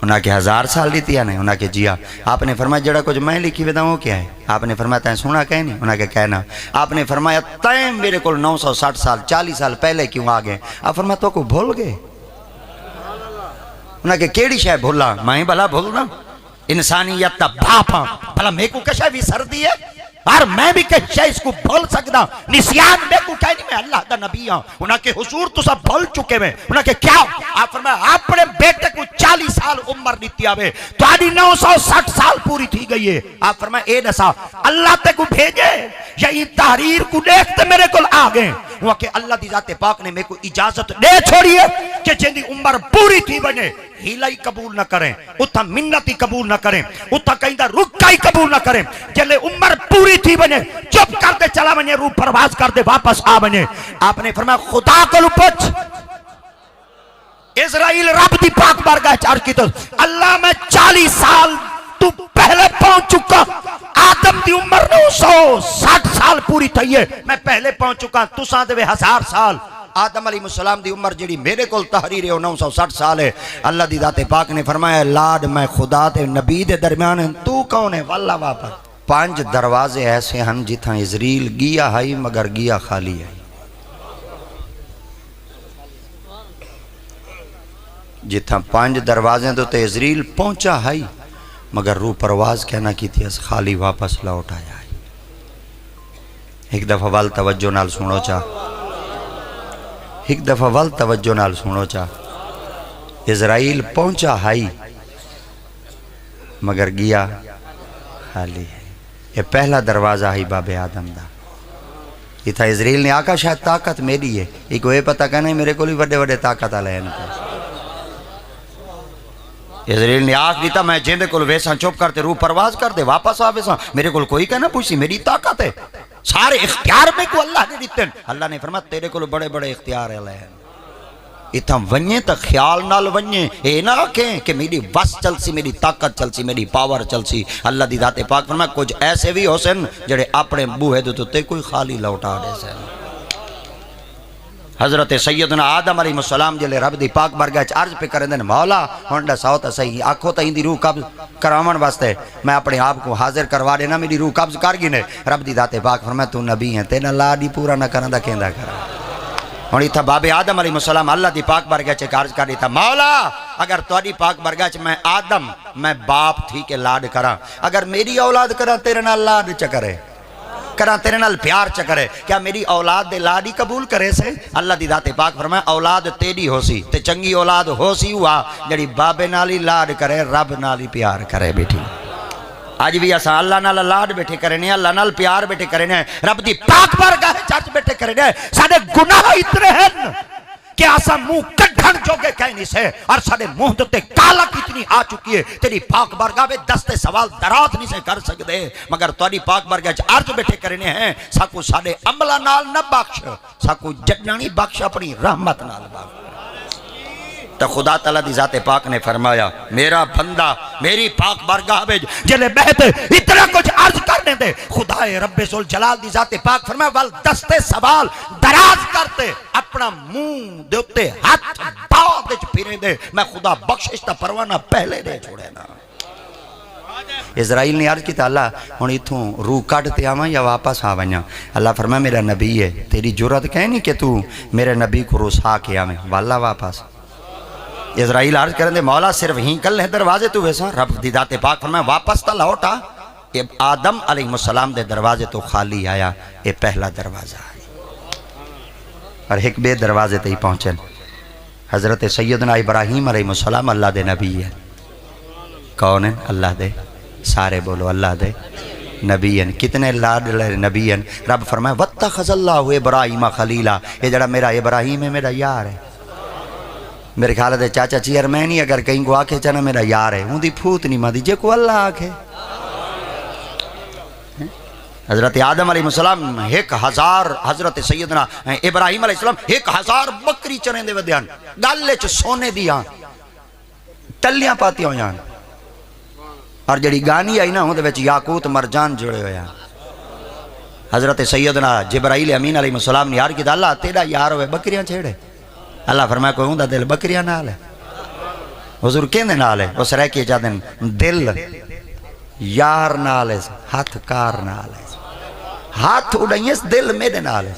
انہاں کے 1000 سال دیتی ہے نا؟ انہاں کے جیا۔ آپ نے فرمایا جڑا کچھ میں لکھی ودا وہ کیا ہے؟ آپ نے فرمایا تائیں سونا کہیں نہیں؟ انہاں کے کہنا۔ آپ نے فرمایا تائیں میرے کو 960 سال 40 سال پہلے کیوں آ گئے؟ آپ فرمایا تو کو بھول گئے؟ انہاں کے کیڑی شے بھولا؟ میں بھلا بھولنا؟ انسانیت تا باپا بھلا میں کو کشے بھی سردی ہے اور میں بھی کشے اس کو بھول سکتا، نسیان میں کو کہہ نہیں، میں اللہ دا نبی ہوں۔ انہاں کے حضور تو سب بھول چکے ہیں۔ انہاں کے کیا؟ آپ فرمایا اپنے بیٹے کو 40 سال عمر دیتی آوے تو آدھی 960 سال پوری تھی گئی ہے۔ آپ فرمایا اے نسا اللہ تے کو بھیجے یا یہ تحریر کو دیکھتے میرے کو آگئے؟ وہ کہ اللہ دی ذات پاک نے میں کو اجازت دے چھوڑی ہے کہ جن عمر پوری تھی بنے ہیلائی قبول نہ کریں، اتھا منتی قبول نہ کریں، اتھا کہیں دا رکائی قبول نہ کریں، جلے عمر پوری تھی بنے چپ کر دے چلا بنے، روح پرواز کر دے واپس آ بنے۔ آپ نے فرمایا خدا کو لپچ عزرائیل رب دی پاک بارگاہ چارج کی تو اللہ میں 40 سال تو پہلے پہنچ چکا، آدم دی عمر 960 سال پوری تھی ہے، میں پہلے پہنچ چکا، تو ساں دے 1000 سال۔ آدم علیہ السلام دی عمر جڑی میرے کول تحریر ہے 960 سال ہے۔ اللہ دی ذات پاک نے فرمایا لاڈ میں خدا تے نبی دے درمیان ہیں، تو کون ہے؟ واللہ واپس 5 دروازے ایسے ہیں جتھاں عزرائیل گیا ہے مگر گیا خالی ہے، جتھاں 5 دروازے تو تے عزرائیل پہنچا ہے مگر روح پرواز کہنا کی تھی اس خالی واپس لوٹ آیا ہے۔ ایک دفعہ وال توجہ نال سنو چاہ، ایک دفعہ وال توجہ نال سنو چاہ، عزرائیل پہنچا ہے مگر گیا خالی ہے۔ یہ پہلا دروازہ ہے باب آدم دا۔ یہ تھا عزرائیل نے آکا شاید طاقت میری ہے، یہ کوئی پتہ کہنا ہے میرے کو لی وڈے وڈے طاقت آلے ہیں۔ عزرائیل نے آکھ دیتا میں جیندے کل ویسا چوپ کرتے روح پرواز کر دے واپس آ ویسا، میرے کل کوئی کہنا پوچھی میری طاقت ہے، سارے اختیار میں کو اللہ نے دیتے ہیں۔ اللہ نے فرمایا تیرے کل بڑے بڑے اختیار ہیں، اتھا ونجے تا خیال نال ونجے، اے نہ کہیں کہ میری بس چل سی، میری طاقت چل سی، میری پاور چل سی۔ اللہ دی ذات پاک فرمایا کچھ ایسے بھی ہو سن جڑے اپنے بوہے دو تے کوئی خالی لوٹا دے سن۔ حضرت سیدنا آدم علیہ السلام جلے رب دی پاک برگاہ عرض پہ کریں دن مولا ہونڈا ساوتا صحیح آنکھوں تا ہندی روح قبض کرامان واسطے میں اپنے آپ کو حاضر کروا دینا، میری روح قبض کر گینے۔ رب دی ذات پاک فرمایا تو نبی ہیں تینا لاڈی پورا نہ کرنا دا کہندہ کرا۔ اور یہ تھا باب آدم علیہ السلام اللہ دی پاک برگاہ چے عرض کر دیتا مولا اگر توڑی پاک برگاہ چے میں آدم میں باپ تھی کہ لاڈ کرا، اگر میری اولاد کرا تیرے نال لاڈ چکرے کرا، تیرے نال پیار چکرے، کیا میری اولاد دے لاڈی قبول کرے سے؟ اللہ دی ذات پاک فرمائے اولاد تیری ہو سی تے چنگی اولاد ہو سی ہوا جڑی بابے نالی لاڈ کرے رب نالی پیار کرے بیٹھی۔ آج بھی اساں اللہ نال لاڈ بیٹھے کرنے، اللہ نال پیار بیٹھے کرنے، رب دی پاک بارگاہ چرچ بیٹھے کرنے، سارے گناہ اتنے ہیں کہ اساں منہ کڈھن جوگے کہیں نہیں سے، اور سارے منہ دے کالا کتنی آ چکی ہے، تیری پاک بارگاہ میں دستے سوال دراز نہیں سے کر سکتے، مگر تیری پاک بارگاہ عرض بیٹھے کرنے ہیں، ساکو سارے عملہ نال نہ بخش، ساکو جنانی بخش اپنی رحمت نال بخش۔ تو خدا تعالیٰ دی ذات پاک نے فرمایا میرا بندہ میری پاک بارگاہ میں جلے بہتے اتنا کچھ عرض کرنے دے، خدا رب ذوالجلال دی ذات پاک فرمایا وال دستے سوال دراز کرتے، اپنا منہ دیتے ہاتھ بعد وچ پھرے دے، میں خدا بخشش تا پروانہ پہلے دے چھوڑے نا۔ اسرائیل نے عرض کی تا اللہ ہن ایتھوں روح کڈتے آواں یا واپس آواں؟ اللہ فرمایا میرا نبی ہے، تیری جرأت کہیں نہیں کہ تو میرے نبی کو رسا کے آویں، والا واپس۔ اسرائیل عرض کریں دے مولا صرف ہی کل ہے دروازے تو ویسا، رب دی ذات پاک فرمایا واپس تا لوٹا، آدم علیہ السلام دے دروازے تو خالی آیا، یہ پہلا دروازہ ہے، اور ایک بے دروازے تے ہی پہنچن، حضرت سیدنا ابراہیم علیہ السلام اللہ دے نبی ہے، کون ہیں؟ اللہ دے، سارے بولو اللہ دے نبی ہیں، کتنے لاڈلے نبی ہیں، رب فرمایا واتخذ اللہ ابراہیم خلیلا، یہ جڑا میرا ابراہیم ہے میرا یار ہے، میرے خیال ہے چاچا چیئرمین اگر کہیں کو آکھے چانا میرا یار ہے، ہوں دی پھوت نہیں ماں دی جے کو اللہ آکھے۔ حضرت آدم علیہ السلام 1000 حضرت سیدنا ابراہیم علیہ السلام 1000 بکری چریں دے ودیان، گالے چ سونے دیاں تلیاں پاتی ہویاں، اور جڑی گانی آئی نا ہوں دے وچ یاقوت مرجان جڑے ہویا۔ حضرت سیدنا جبرائیل امین علیہ السلام نے یار کی اللہ تیرا یار ہوئے بکریاں چھیڑے، اللہ فرمایا کوئی ہوں دا دل بکریاں نال ہے، حضور کہنے نال ہے، اس رہ کے چاہتے ہیں دل یار نال ہے، ہاتھ کار نال ہے، ہاتھ اڑائیں اس دل میرے نال ہے۔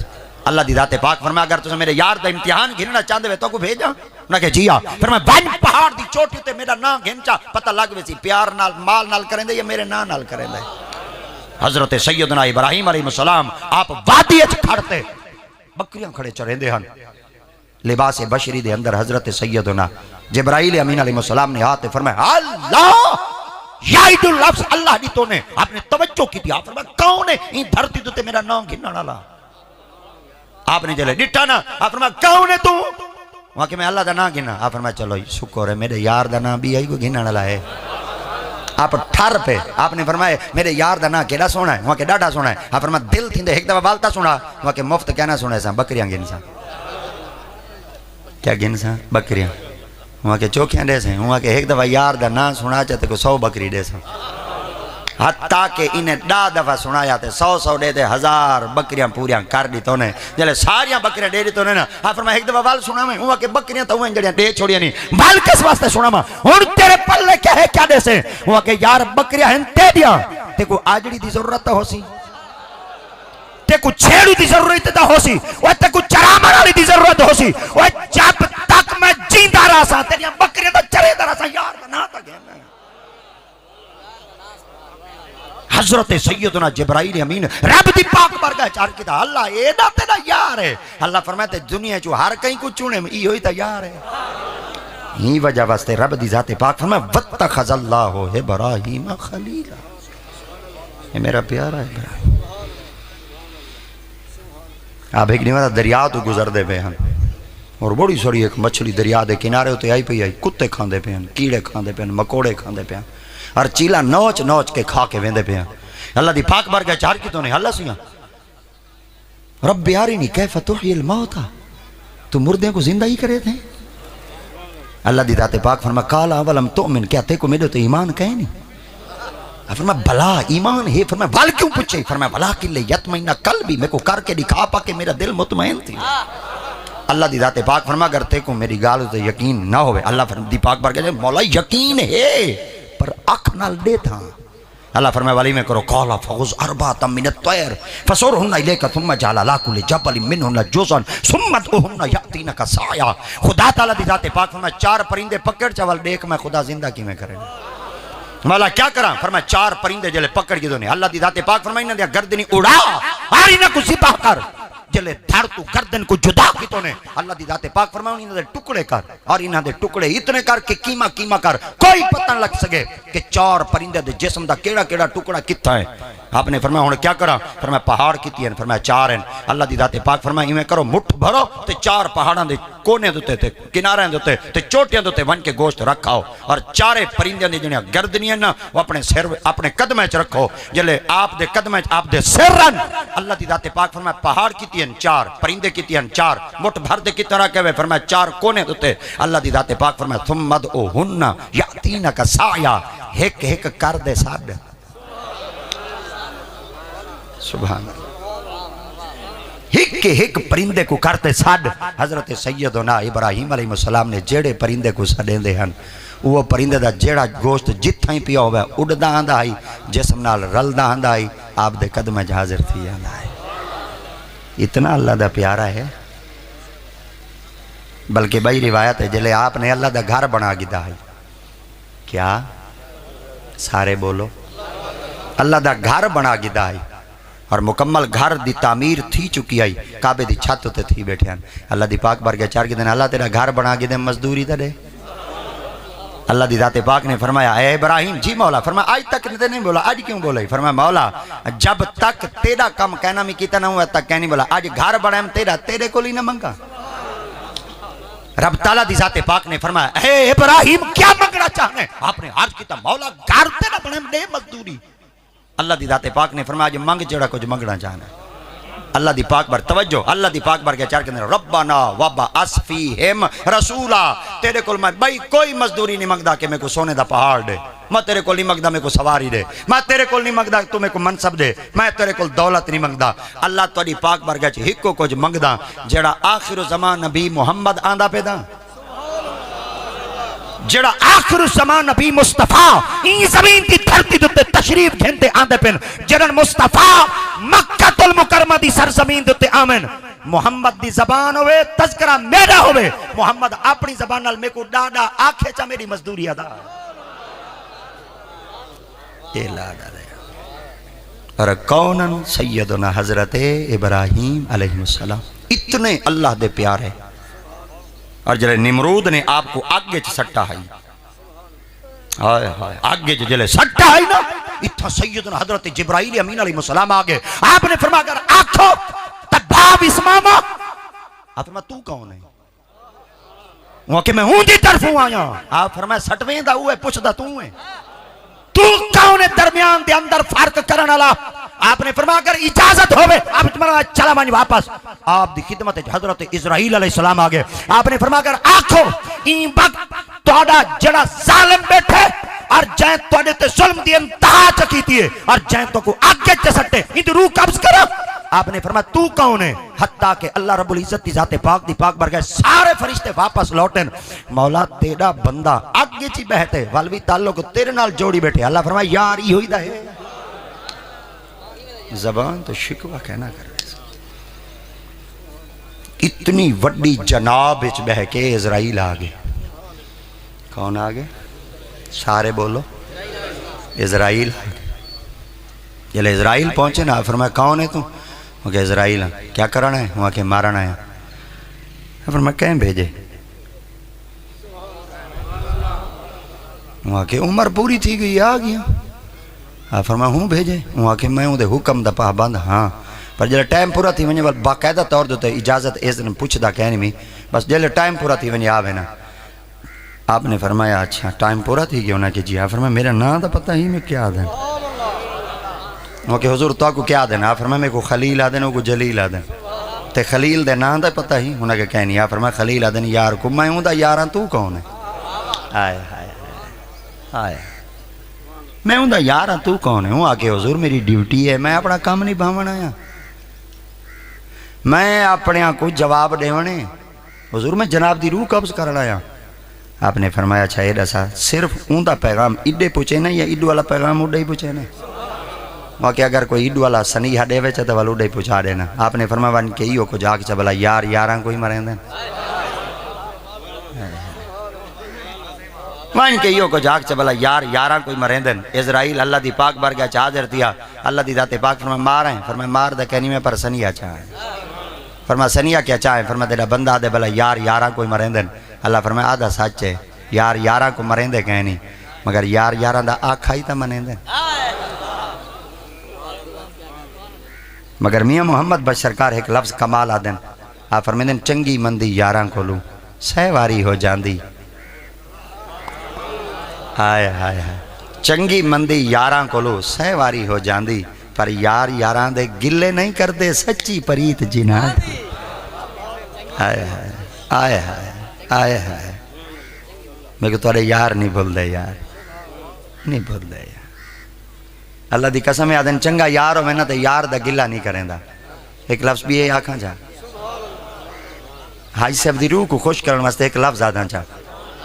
اللہ دی ذات پاک فرمایا اگر تُسے میرے یار دا امتحان گھننا چاہتے ہوئے تو کو بھیجا نہ کہ جیا، فرمایا بن پہاڑ دی چوٹی تے میرا نا گھنچا، پتہ لگ ویسی پیار نال مال نال کریں دے یا میرے نا نال کریں دے۔ حضرت سیدنا ابراہیم علیہ السلام آپ وادی اچ کھڑتے بکریاں کھڑے چریں دے ہن، لباس بشری دے اندر حضرت سیدنا جبرائیل امین علیہ السلام نے آتے فرمایا اللہ یائد اللفظ اللہ دی تو نے آپ نے توجہ کی تھی، آپ فرمایا کون ہے این دھرتی تو تے میرا نام گھننا نالا، آپ نے جلے ڈٹا نا، آپ فرمایا کون ہے تو وہاں کہ میں اللہ دا نام گھننا، آپ فرمایا چلو شکر ہے میرے یار دا نام بھی آئی کو گھننا نالا ہے، آپ ٹھر پہ آپ نے فرمایا میرے یار دا نام کیڑا سونا ہے، وہاں کہ ڈاٹا سونا ہے، آپ فرمایا دل تھی دے ایک دفعہ بالتا سونا، وہاں کہ مفت کہنا سونا ہے بکریاں گھنسا، کیا گھنسا بکریاں، وہاں کے چوکیاں دے سیں، وہاں کے ایک دفعہ یار دا نام سنا چاہتے کو 100 بکری دے سیں، حتیٰ کہ انہیں 10 دفعہ سنا جاتے 100 دے دے 1000 بکریاں پوریاں کر دی تو نے جلے ساریاں بکریاں دے دی تو نے نا، آپ فرمایا ایک دفعہ وال سنا میں وہاں کے بکریاں تو ہوئیں جڑیاں دے چھوڑیاں نہیں، بال کس واسطے سنا میں ان تیرے پلے کیا ہے کیا دے سیں، وہاں کے یار بکریاں ہیں دے دیا تے کو آجڑی دی ضرورت ہو سی، تے کو چھیڑی دی ضرورت دا ہو سی، وہ تے کو چرامن والی دی ضرورت ہو سی، وہ جب تک میں جیندہ رہا سا تیریاں بکریاں دا چرے دا رہا سا یار دا نا تا گیا۔ حضرت سیدنا جبرائیل امین رب دی پاک بارگاہ چار کی تا اللہ ایڈا تیرا یار ہے، اللہ فرماتے دنیا چو ہر کہیں کو چونے میں ای ہوئی تا یار ہے، ہی وجہ واسطے رب دی ذات پاک فرمائے وَاتَّخَذَ اللَّهُ إِبْرَاهِيمَ خَلِيلًا، یہ میرا پیارا ابراہیم۔ آپ ایک نہیں دریا تو گزر دے پہ ہیں اور بڑی سوری ایک مچھلی دریا دے کنارے ہوتے آئی پہ آئی، کتے کھان دے پہ ہیں، کیڑے کھان دے پہ ہیں، مکوڑے کھان دے پہ ہیں، اور چیلا نوچ نوچ کے کھا کے ویندے پہ ہیں۔ اللہ دی پاک بارگاہ چار کی تو نے اللہ سیاں رب ارینی کیف تحیی الموتى، تو مردے کو زندہ ہی کرے تھے۔ اللہ دی ذات پاک فرما قال اولم تؤمن، کیا تے کو میرے تو ایمان کہیں نہیں؟ فرمایا بلا ایمان ہے، فرمایا بال کیوں پوچھے، فرمایا ولکن لیطمئن قلبی، میں کو کر کے دکھا پا کہ میرا دل مطمئن تھی۔ اللہ دی ذات پاک فرما اگر تے کو میری گال تے یقین نہ ہوئے، اللہ دی پاک بار کہے مولا یقین ہے پر اکھ نال دے تھا۔ اللہ فرمایا ولی میں کرو قال فخذ اربعۃ من الطير فصرهن اليك ثم جعل على كل جبل منهن جزءا ثم ادعوهن ياتينك سعيا۔ خدا تعالی دی ذات پاک فرمایا 4 پرندے پکڑ چول دیکھ میں خدا زندہ کیویں کرے، مولا کیا کراں، فرمایا 4 پرندے جلے پکڑ کے دونے، اللہ دی ذات پاک فرمایا انہاں دی گردنی اڑا اور انہاں کو ذبح کر، جلے دھڑ تو گردن کو جدا کی تو نے اللہ دی ذات پاک فرمایا انہاں دے ٹکڑے کر اور انہاں دے ٹکڑے اتنے کر کہ کیما کیما کر کوئی پتہ نہ لگ سکے کہ چار پرندے دے جسم دا کیڑا کیڑا ٹکڑا کتھا ہے. آپ نے فرمایا ہن کیا کرا؟ فرمایا پہاڑ کیتی ہیں. فرمایا چار ہیں. اللہ دی ذات پاک فرمایا ایویں کرو مٹھ بھرو تے چار پہاڑاں دے کونے دے تے کناریاں دے تے چوٹیاں دے ون کے گوشت رکھاؤ اور چارے پرندیاں دی جڑیاں گردنیاں نا وہ اپنے سر اپنے قدمے وچ رکھو. جلے آپ دے قدمے وچ آپ دے سر رن اللہ دی ذات پاک فرمایا پہاڑ کیتی ہیں چار پرندے کیتی ہیں چار مٹھ بھر دے کی طرح کہے فرمایا چار کونے دے اللہ دی ذات پاک فرمایا ثم مدعوہن یاتینک سعیا ایک ایک کر دے ساڈ. سبحان ایک ایک پرندے کو کرتے ساڈ. حضرت سیدنا ابراہیم علیہ السلام نے جیڑے پرندے کو سڈیں دے ہن وہ پرندے دا جیڑا گوشت جتھاں ہی پیا ہوئے اڑدا آندا آئی جسم نال رلدا آندا آئی آپ دے قدمے وچ حاضر تھی آندا ہے. اتنا اللہ دا پیارا ہے. بلکہ بھائی روایت ہے جلے آپ نے اللہ دا گھر بنا گدا ہے. کیا سارے بولو اللہ دا گھر بنا گدا ہے اور مکمل گھر دی تعمیر تھی چکی آئی کعبے دی چھت تے تھی بیٹھے ہیں. اللہ دی پاک بار گیا چار کے دن اللہ تیرا گھر بنا کے دے مزدوری تے دے. اللہ دی ذات پاک نے فرمایا اے ابراہیم جی مولا. فرمایا آج تک نہیں بولا آج کیوں بولا؟ فرمایا مولا جب تک تیرا کم کہنا میں کیتا نہ ہوا تک کہنی بولا آج گھر بنا تیرا تیرے کو لی نہ منگا. رب تعالیٰ دی ذات پاک نے فرمایا اے ابراہیم کیا منگنا چاہنے؟ آپ نے عرض کیتا مولا گھر تیرا بنا دے مزدوری. اللہ دی ذات پاک نے فرمایا جو منگ جڑا کچھ منگنا چاہنا ہے. اللہ دی پاک بار توجہ اللہ دی پاک بار کے چار کے ربنا وبا اسفیہم رسولا. تیرے کول میں بھائی کوئی مزدوری نہیں منگدا کہ میں کو سونے دا پہاڑ دے. میں تیرے کول نہیں منگدا میں کو سواری دے. میں تیرے کول نہیں منگدا تو میں کو منصب دے. میں تیرے کول دولت نہیں منگدا. اللہ تہاڈی پاک بار کے ہکو کچھ منگدا جڑا آخر زمان نبی محمد آندا پیدا جڑا آخر زمان نبی مصطفیٰ این زمین کی دھرتی دوتے تشریف گھنتے آندے پن جنن مصطفیٰ مکہ المکرمہ دی سرزمین دوتے آمن. محمد دی زبان ہوئے تذکرہ میرا ہوئے محمد اپنی زبان نال میں کو ڈاڈا آنکھیں چا میری مزدوری ادا یہ لاڈا رہا. اور کونن سیدنا حضرت ابراہیم علیہ السلام اتنے اللہ دے پیارے. اور جلے نمرود نے آپ کو آگے چھ سٹا ہے آگے جلے سٹا ہے نا اتھا سیدنا حضرت جبرائیل امین علیہ السلام آگے. آپ نے فرمایا اگر آنکھو تباب اسماما. آپ فرمایا تو کون ہے؟ وہ کہ میں ہوں دی طرف ہوں آیا. آپ فرمایا سٹویں دا ہوئے پوچھ دا تو ہے تو کون ہے درمیان دے اندر فرق کرن والا؟ آپ نے فرمایا اگر اجازت ہوئے آپ تمہارا چلا مانی واپس. آپ دی خدمت حضرت اسرائیل علیہ السلام آگے. آپ نے فرمایا اگر آنکھو این وقت توڑا جڑا ظالم بیٹھے اور جائیں توڑے تے ظلم دی انتہا چکیتی ہے اور جائیں تو کو آگے چسٹے ان دی روح قبض کرو. آپ نے فرمایا تو کون ہے؟ حتیٰ کہ اللہ رب العزت دی ذات پاک دی پاک برگئے سارے فرشتے واپس لوٹن. مولا تیرا بندہ آگے چی بہتے والوی تعلق تیرے نال جوڑی بیٹھے. اللہ فرمایا یاری ہوئی دا ہے. زبان تو شکوہ کہنا کر رہے اتنی وڈی جناب اچ بہ کے اسرائیل آگے. کون آگے؟ سارے بولو اسرائیل آگے. جلے اسرائیل پہنچے نا فرمایا کون ہے تو؟ وہ کہ اسرائیل کیا کرنا ہے؟ وہاں کہ مارنا ہے. فرمایا کہیں بھیجے؟ وہاں کہ عمر پوری تھی گئی آ گیا. فرمایا ہوں بھیجے؟ وہاں کہ میں ہوں دے حکم دا پابند ہاں پر جلے ٹائم پورا تھی ونجے باقاعدہ طور دوتے اجازت اذن پوچھ دا کہنی میں بس جلے ٹائم پورا تھی ونجے آوے نا. آپ نے فرمایا اچھا ٹائم پورا تھی گیا انہاں کہ جی. فرمایا میرا نا دا پتہ ہی میں کیا دیں؟ وہ کہ حضور تو کو کیا دینا؟ فرمایا میں کو خلیل آدھیں وہ کو جلیل آدھیں. تے خلیل دے نا دا پتہ ہی انہاں کہ کہنی. فرمایا خلیل آدھیں یار کو میں ہوں دا یاراں تو کون ہے؟ آئے آئے آئے میں ہوں دا یاراں تو کون ہے؟ ہوں آکے حضور میری ڈیوٹی ہے میں اپنا کام نہیں بھاونا آیا میں اپنے کو جواب دیونے. حضور میں جناب دی روح قبض کرنا آیا. آپ نے فرمایا اچھا یہ دسا صرف اون دا پیغام ایڈے پوچھے نا یا ایڈو والا پیغام اڈے ہی پوچھے نا؟ وہ کہ اگر کوئی ایڈو والا سنیحہ دے وے تو والا اڈے ہی پوچھا دینا. آپ نے فرمایا وان کہ ایو کو جا کے بلا یار یاراں کوئی مریں دیں وان کہ ایو کو جا کے بلا یار یاراں کوئی مریں دیں. اسرائیل اللہ دی پاک بار گیا چادر دیا. اللہ دی ذات پاک فرمایا مار ہیں. فرمایا مار دا کہنی میں پر سنیحہ چاہیں فرمایا سنیا کیا چاہیں؟ فرمایا تیرا بندہ دے بلا یار یاراں کوئی مرین دن. اللہ فرمایا آدھا سچ ہے، یار یاراں کو مرین دے کہیں نہیں، مگر یار یاراں دا آکھا ہی تا مرین دن. مگر میاں محمد بخش سرکار ایک لفظ کمال آدن. آپ فرمائیں چنگی مندی یاراں کو لوں سہواری ہو جاندی. ہائے ہائے ہائے، چنگی مندی یاراں کو لوں سہواری ہو جاندی، پر یار یاراں دے گلے نہیں کر دے سچی پریت جناں دی. ہائے ہائے آئے ہائے آئے ہائے، میں کہ تورے یار نہیں بھول دے، یار نہیں بھول دے. یار اللہ دی قسم ہے آدن چنگا یار ہو میں نا تے یار دا گلہ نہیں کریں دا. ایک لفظ بھی ہے آکھاں جا حاج صاحب دی روح کو خوش کرنے واسطے ایک لفظ آدھاں چاہ،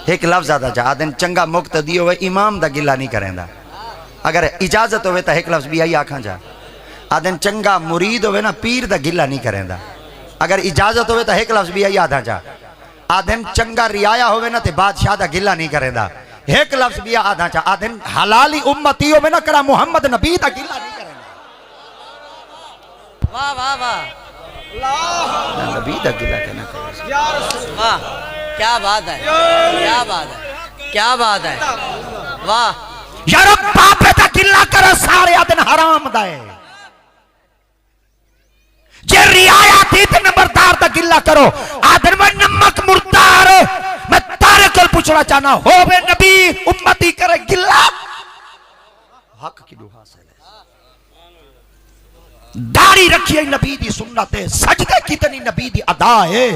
ایک لفظ آدھاں چاہ. آدھن چنگا مقتدی ہوئے امام دا گلہ نہیں کریں دا. اگر اجازت ہوئے تا ایک لفظ بھی ہے آکھاں جا. آدھن چنگا مرید ہوئے نا پیر دا گلہ نہیں کریں دا. اگر اجازت ہوئے تا ایک لفظ بھی ہے آدھاں چاہ. آدھن چنگا ریایا ہوئے نا تے بادشاہ دا گلہ نہیں کریں دا. ایک لفظ بھی آدھاں چاہ. آدھن حلالی امتی ہوئے نا کرا محمد نبی دا گلہ نہیں کریں دا. واہ واہ واہ، نبی دا گلہ کہنا کریں. واہ کیا بات ہے، کیا بات ہے، کیا بات ہے. واہ یا رب باپے دا گلہ کرو سارے آدھن حرام دائے. جے ریایا تیت نمبردار دا گلہ کرو آدھن میں نمک مردار. میں تارے کل پوچھنا چاہنا ہوئے نبی امتی کرے گلہ حق کی دو حاصل ہے. داڑھی رکھیے نبی دی سنت ہے، سجدے کتنی نبی دی ادا ہے،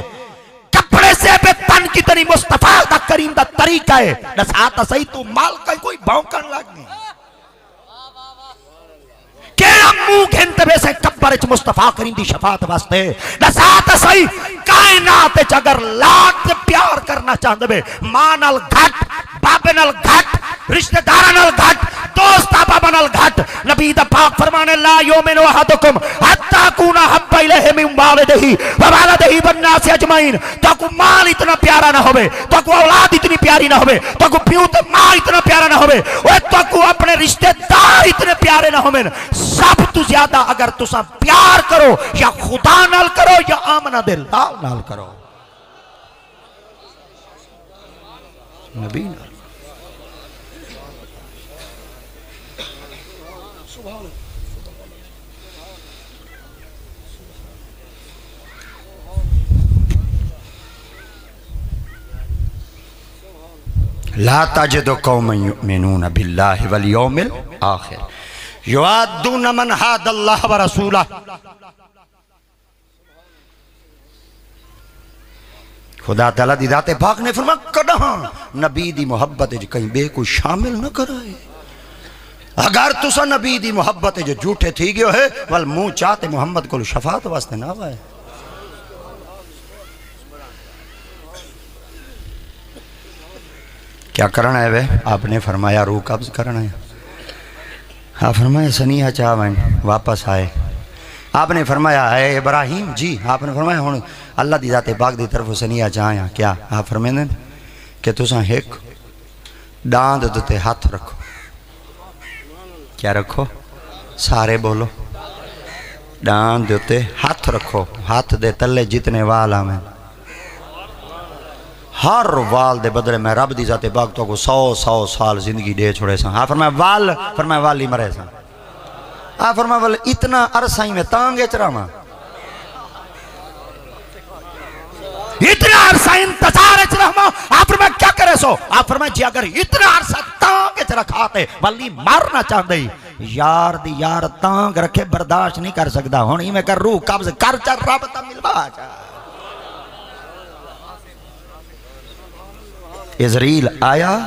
کپڑے سے بے تن کتنی مصطفیٰ دا کریم دا طریقہ ہے. نساتا صحیح تو مال کا کوئی بھونکن لگنے کیڑا منہ گھنتے بے سے کبر اچھ مصطفیٰ کریم دی شفاعت واسطے. نساتا صحیح کائنات اچھ اگر لاکھ سے پیار کرنا چاہتے بے ماں نال گھٹ، بابے نال گھٹ، رشتہ دارہ نال گھٹ، دوست بابا نال گھٹ. نبی دا پاک فرمانے لا یومن احدکم حتی کونا حب الیہ من والدہی ووالدہی والناس اجمعین. تو کو مال اتنا پیارا نہ ہوئے، تو کو اولاد اتنی پیاری نہ ہوئے، تو کو پیوت ماں اتنا پیارا نہ ہوئے، تو کو اپنے رشتہ دار اتنے پیارے نہ ہوئے. سب تو زیادہ اگر تسا پیار کرو یا خدا نال کرو یا آمنہ دے لال نال کرو، نبی نال. لا تجد قوم یؤمنون باللہ والیوم الآخر یوادون من حاد اللہ ورسولہ. خدا تعالیٰ دی ذات پاک نے فرمایا کدہاں نبی دی محبت جو کہیں بے کو شامل نہ کرائے. اگر تسا نبی دی محبت جو جھوٹے تھی گئے ہے والمو چاہتے محمد کو شفاعت واسطے نہ آئے. کیا کرنا ہے وہ؟ آپ نے فرمایا روح قبض کرنا ہے. آپ فرمایا سنیہ چاہویں واپس آئے. آپ نے فرمایا اے ابراہیم جی. آپ نے فرمایا ہون اللہ دی ذات پاک دی طرف سنیہ چاہیں کیا؟ آپ فرمائیں کہ تساں ایک ڈاند دتے ہاتھ رکھو. کیا رکھو؟ سارے بولو. ڈاند دتے ہاتھ رکھو. ہاتھ دے تلے جتنے وال آمیں ہر وال دے بدلے میں رب دی ذات پاک تو کو 100 سال زندگی دے چھوڑے ساں. آپ فرمایا وال، فرمایا والی مرے ساں. آپ فرمایا وال اتنا عرصائی میں تانگے چراما، اتنا عرصہ انتظار چراما. آپ فرمایا کیا کرے سو؟ آپ فرمایا جی اگر اتنا عرصہ تانگے چرا کھاتے والی مارنا چاہتے ہی یار دی یار تانگ رکھے برداشت نہیں کر سکتا. ہونی میں کر روح قبض کر چا رابطہ ملوا چا. عزرائیل آیا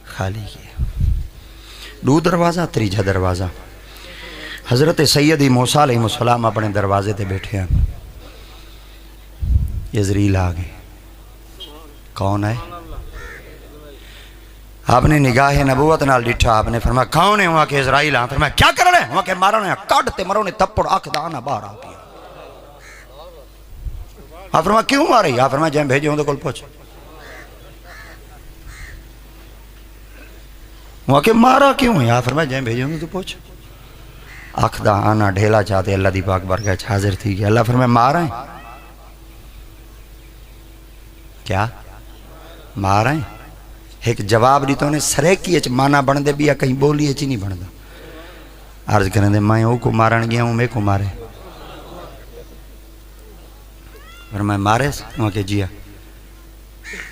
خالی کیا. دو دروازہ تریجہ دروازہ. حضرت سیدی موسیٰ علیہ السلام اپنے دروازے تے بیٹھے ہیں. عزرائیل آگئے. کون ہے؟ آپ نے نگاہ نبوت نال ڈٹھا. آپ نے فرمایا کون ہے وہاں کے عزرائیل؟ ہاں فرمایا کیا کر رہے ہیں؟ وہاں کے مارنے کڑتے مرونے تپڑ آنکھ دانا باہر آ گیا. آپ فرمایا کیوں آ رہی؟ آپ فرمایا جائیں بھیجے ہوں تو کل پوچھ. وہاں کے مارا کیوں ہے؟ آپ فرمایا جائیں بھیجے ہوں تو پوچھ. آنکھ دا آنا ڈھیلا چاہتے اللہ دی پاک برگاہ حاضر تھی گیا. اللہ فرمایا مارا ہیں؟ کیا مار ہیں ایک جواب دیتا انہیں سریکی اچ مانا بن دے بیا کہیں بولی اچ نہیں بن دا عرض کرنے دے میں او کو مارن گیا ہوں میں کو مارے فرمایا مارے وہاں کہ جیا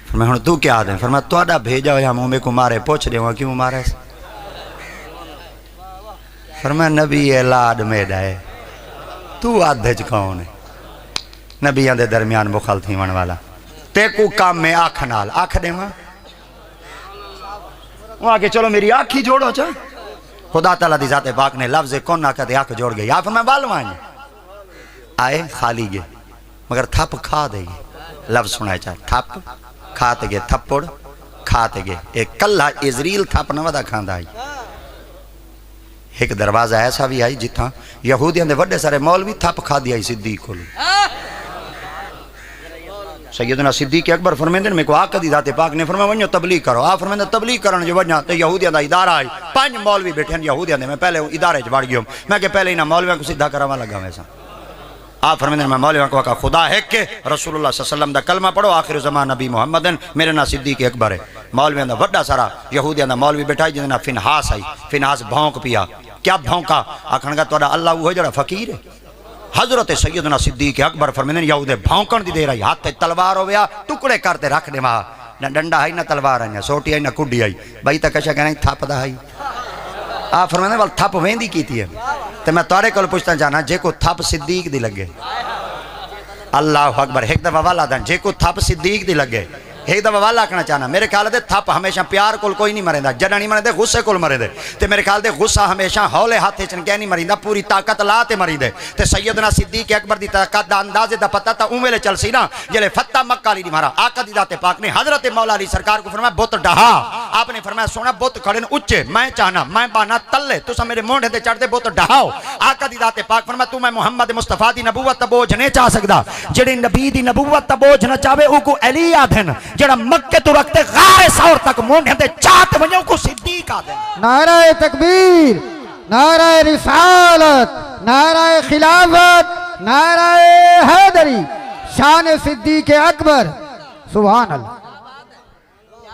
فرمایا ہوں تو کیا دیں فرمایا تو آڈا بھیجا ہویا ہم میں کو مارے پوچھ دے وہاں کیوں مارے فرمایا نبی اعلاد میڈا ہے تو آدھے کون ہے نبیان دے درمیان مخال تھی من والا تے کو کام میں آنکھ نال آنکھ دے وہاں وہاں کہ چلو میری آنکھ ہی جوڑو چاہ خدا تعالیٰ دی ذات پاک نے لفظ کون نہ کہتے آنکھ جوڑ گئی آپ میں بالوائیں آئے خالی گئے مگر تھپ کھا دے گئے لفظ سنائے چاہے تھپ کھاتے گئے تھپڑ کھاتے گئے ایک کلہ ازریل تھپ نہ ودا کھاندہ آئی ایک دروازہ ایسا بھی آئی جتھاں یہودیاں دے وڈے سارے مولوی تھپ کھا دیا صدیق کو سیدنا صدیق اکبر فرمیندے میں کو آقا دی ذات پاک نے فرمایا ونجو تبلیغ کرو آپ فرمیندے تبلیغ کرن جو وجہ تے یہودیاں دا ادارہ آئی 5 مولوی بیٹھے ہیں یہودیاں دے میں پہلے ادارے چ بڑھ گیا میں کہ پہلے انہاں مولویاں کو سیدھا کراواں لگا ویسا آپ فرمیندے میں مولویاں کو کہا خدا ہے کہ رسول اللہ صلی اللہ علیہ وسلم دا کلمہ پڑھو آخر زمان نبی محمد میرے نا صدیق اکبر ہے مولویاں دا وڈا سارا یہودیاں دا مولوی بیٹھا جن نا فنحاس آئی فنحاس بھونک پیا کیا بھونکا آکھن گا تہاڈا اللہ وہ جڑا فقیر ہے حضرت سیدنا صدیق اکبر فرمیندے یہودے بھونکن دی دیر آئی ہاتھ تے تلوار ہویا ٹکڑے کرتے رکھ دے وہاں نہ ڈنڈا آئی نہ تلوار آئی نہ سوٹی آئی نہ کڈی آئی بھائی تک کشا کہنا تھپ دا آئی آپ فرمیندے وال تھپ ویندی کیتی ہے تے میں تارے کول پوچھتا جانا جے کو تھپ صدیق دی لگے اللہ اکبر ایک دفعہ والا دن جے کو تھپ صدیق دی لگے ایک دفعہ والا آکھنا چاہنا میرے خیال دے تھپ ہمیشہ پیار کول کوئی نہیں مرے دا جڑا نہیں مرے دے غصے کول مرے دے تے میرے خیال دے غصہ ہمیشہ ہولے ہاتھے چنکے نہیں مریندا پوری طاقت لا تے مری دے تے سیدنا صدیق اکبر دی طاقت دا اندازے دا پتہ تا اوویلے چل سی نا جلے فتح مکہ علی دی مارا آقا دی ذات پاک نے حضرت مولا علی سرکار کو فرمایا بت ڈہا آپ نے فرمایا سونا بت کھڑے اونچے میں چاہنا میں بانا تلے تسا میرے مونڈے تے چڑھ دے بت ڈہاؤ آقا دی ذات پاک فرمایا تو میں محمد مصطفی دی نبوت تے بوجھ نہیں چاہ سکدا جڑے نبی دی نبوت تے بوجھ نہ چاہے او کو علی آدھن جڑا مکے تو رکھتے غار سور تک مونڈے تے چاہتے ونجو کو صدیق آدھن نعرہ تکبیر نعرہ رسالت نعرہ خلافت نعرہ حیدری شان صدیق اکبر سبحان اللہ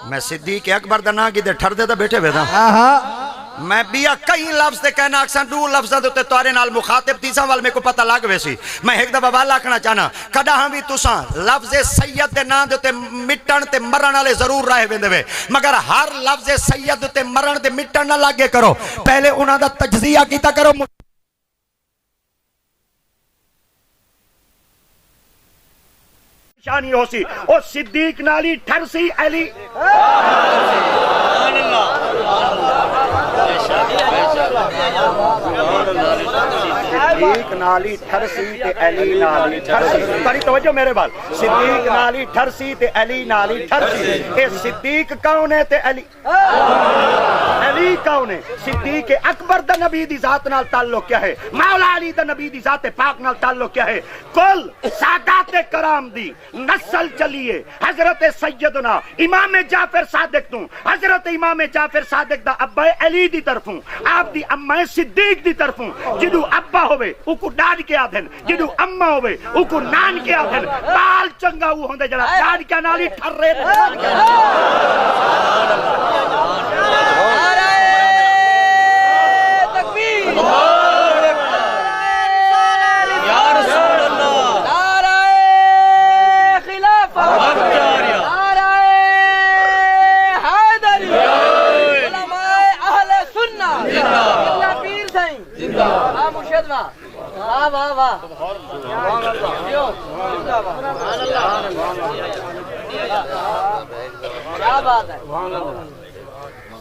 میں صدیق اکبر دا نا کی دے ٹھر دے دا بیٹھے بیدا میں بیا کئی لفظ دے کہنا اکسان دو لفظ دے تے توارے نال مخاطب تیسا وال میں کو پتہ لگ ویسی میں ایک دفعہ والا کہنا چاہنا کدا ہم بھی تساں لفظ سید دے نا دے تے مٹن تے مرن والے ضرور رہے ویندے وے مگر ہر لفظ سید تے مرن تے مٹن نہ لاگے کرو پہلے انہاں دا تجزیہ کیتا کرو شانی ہو سی او صدیق نالی ٹھر سی علی سبحان اللہ صدیق نالی ٹھر سی تے علی نالی ٹھر سی بڑی توجہ میرے بال صدیق نالی ٹھر سی تے علی نالی ٹھر سی اے صدیق کون ہے تے علی علی کون ہے صدیق اکبر دا نبی دی ذات نال تعلق کیا ہے مولا علی دا نبی دی ذات پاک نال تعلق کیا ہے کل سادات کرام دی نسل چلیے حضرت سیدنا امام جعفر صادق تو حضرت امام جعفر صادق دا ابا علی دی طرفوں آپ دی امہ صدیق دی طرفوں جدو ابا ہوئے او کو ڈاڈ کے آدھن جدو امہ ہوئے او کو نان کے آدھن بال چنگا وہ ہوندے جڑا ڈاڈ کیا نالی ٹھر رہے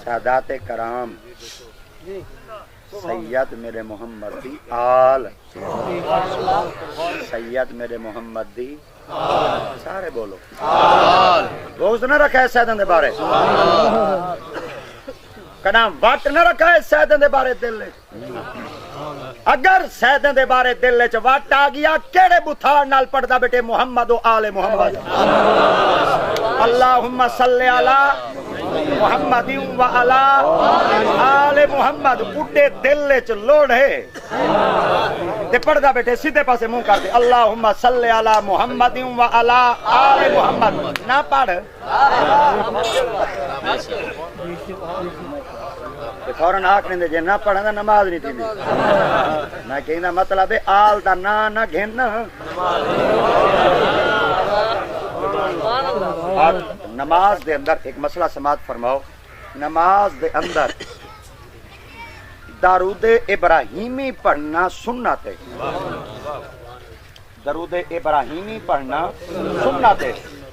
سادات کرام سید میرے محمد دی آل سید میرے محمد دی سارے بولو بغض نہ رکھا ہے سیدن دے بارے کدام وٹ نہ رکھا ہے سیدن دے بارے دل لے اگر سیدن دے بارے دل لے وٹ آ گیا کیڑے بتھار نال پڑھدا بیٹے محمد و آل محمد اللہم صلی علی محمد و علی آل محمد اڈے دل چ لوڑے تے پڑھدا بیٹھے سیدھے پاسے منہ کر دے اللہم صلی علی محمد و علی آل محمد نہ پڑھ فوراً آکھنے دے جے نہ پڑھا دا نماز نہیں تھی میں کہنا مطلب ہے آل دا نہ گھن اور نماز دے اندر ایک مسئلہ سماعت فرماؤ نماز دے اندر درود ابراہیمی پڑھنا سنت ہے درود ابراہیمی پڑھنا سنت ہے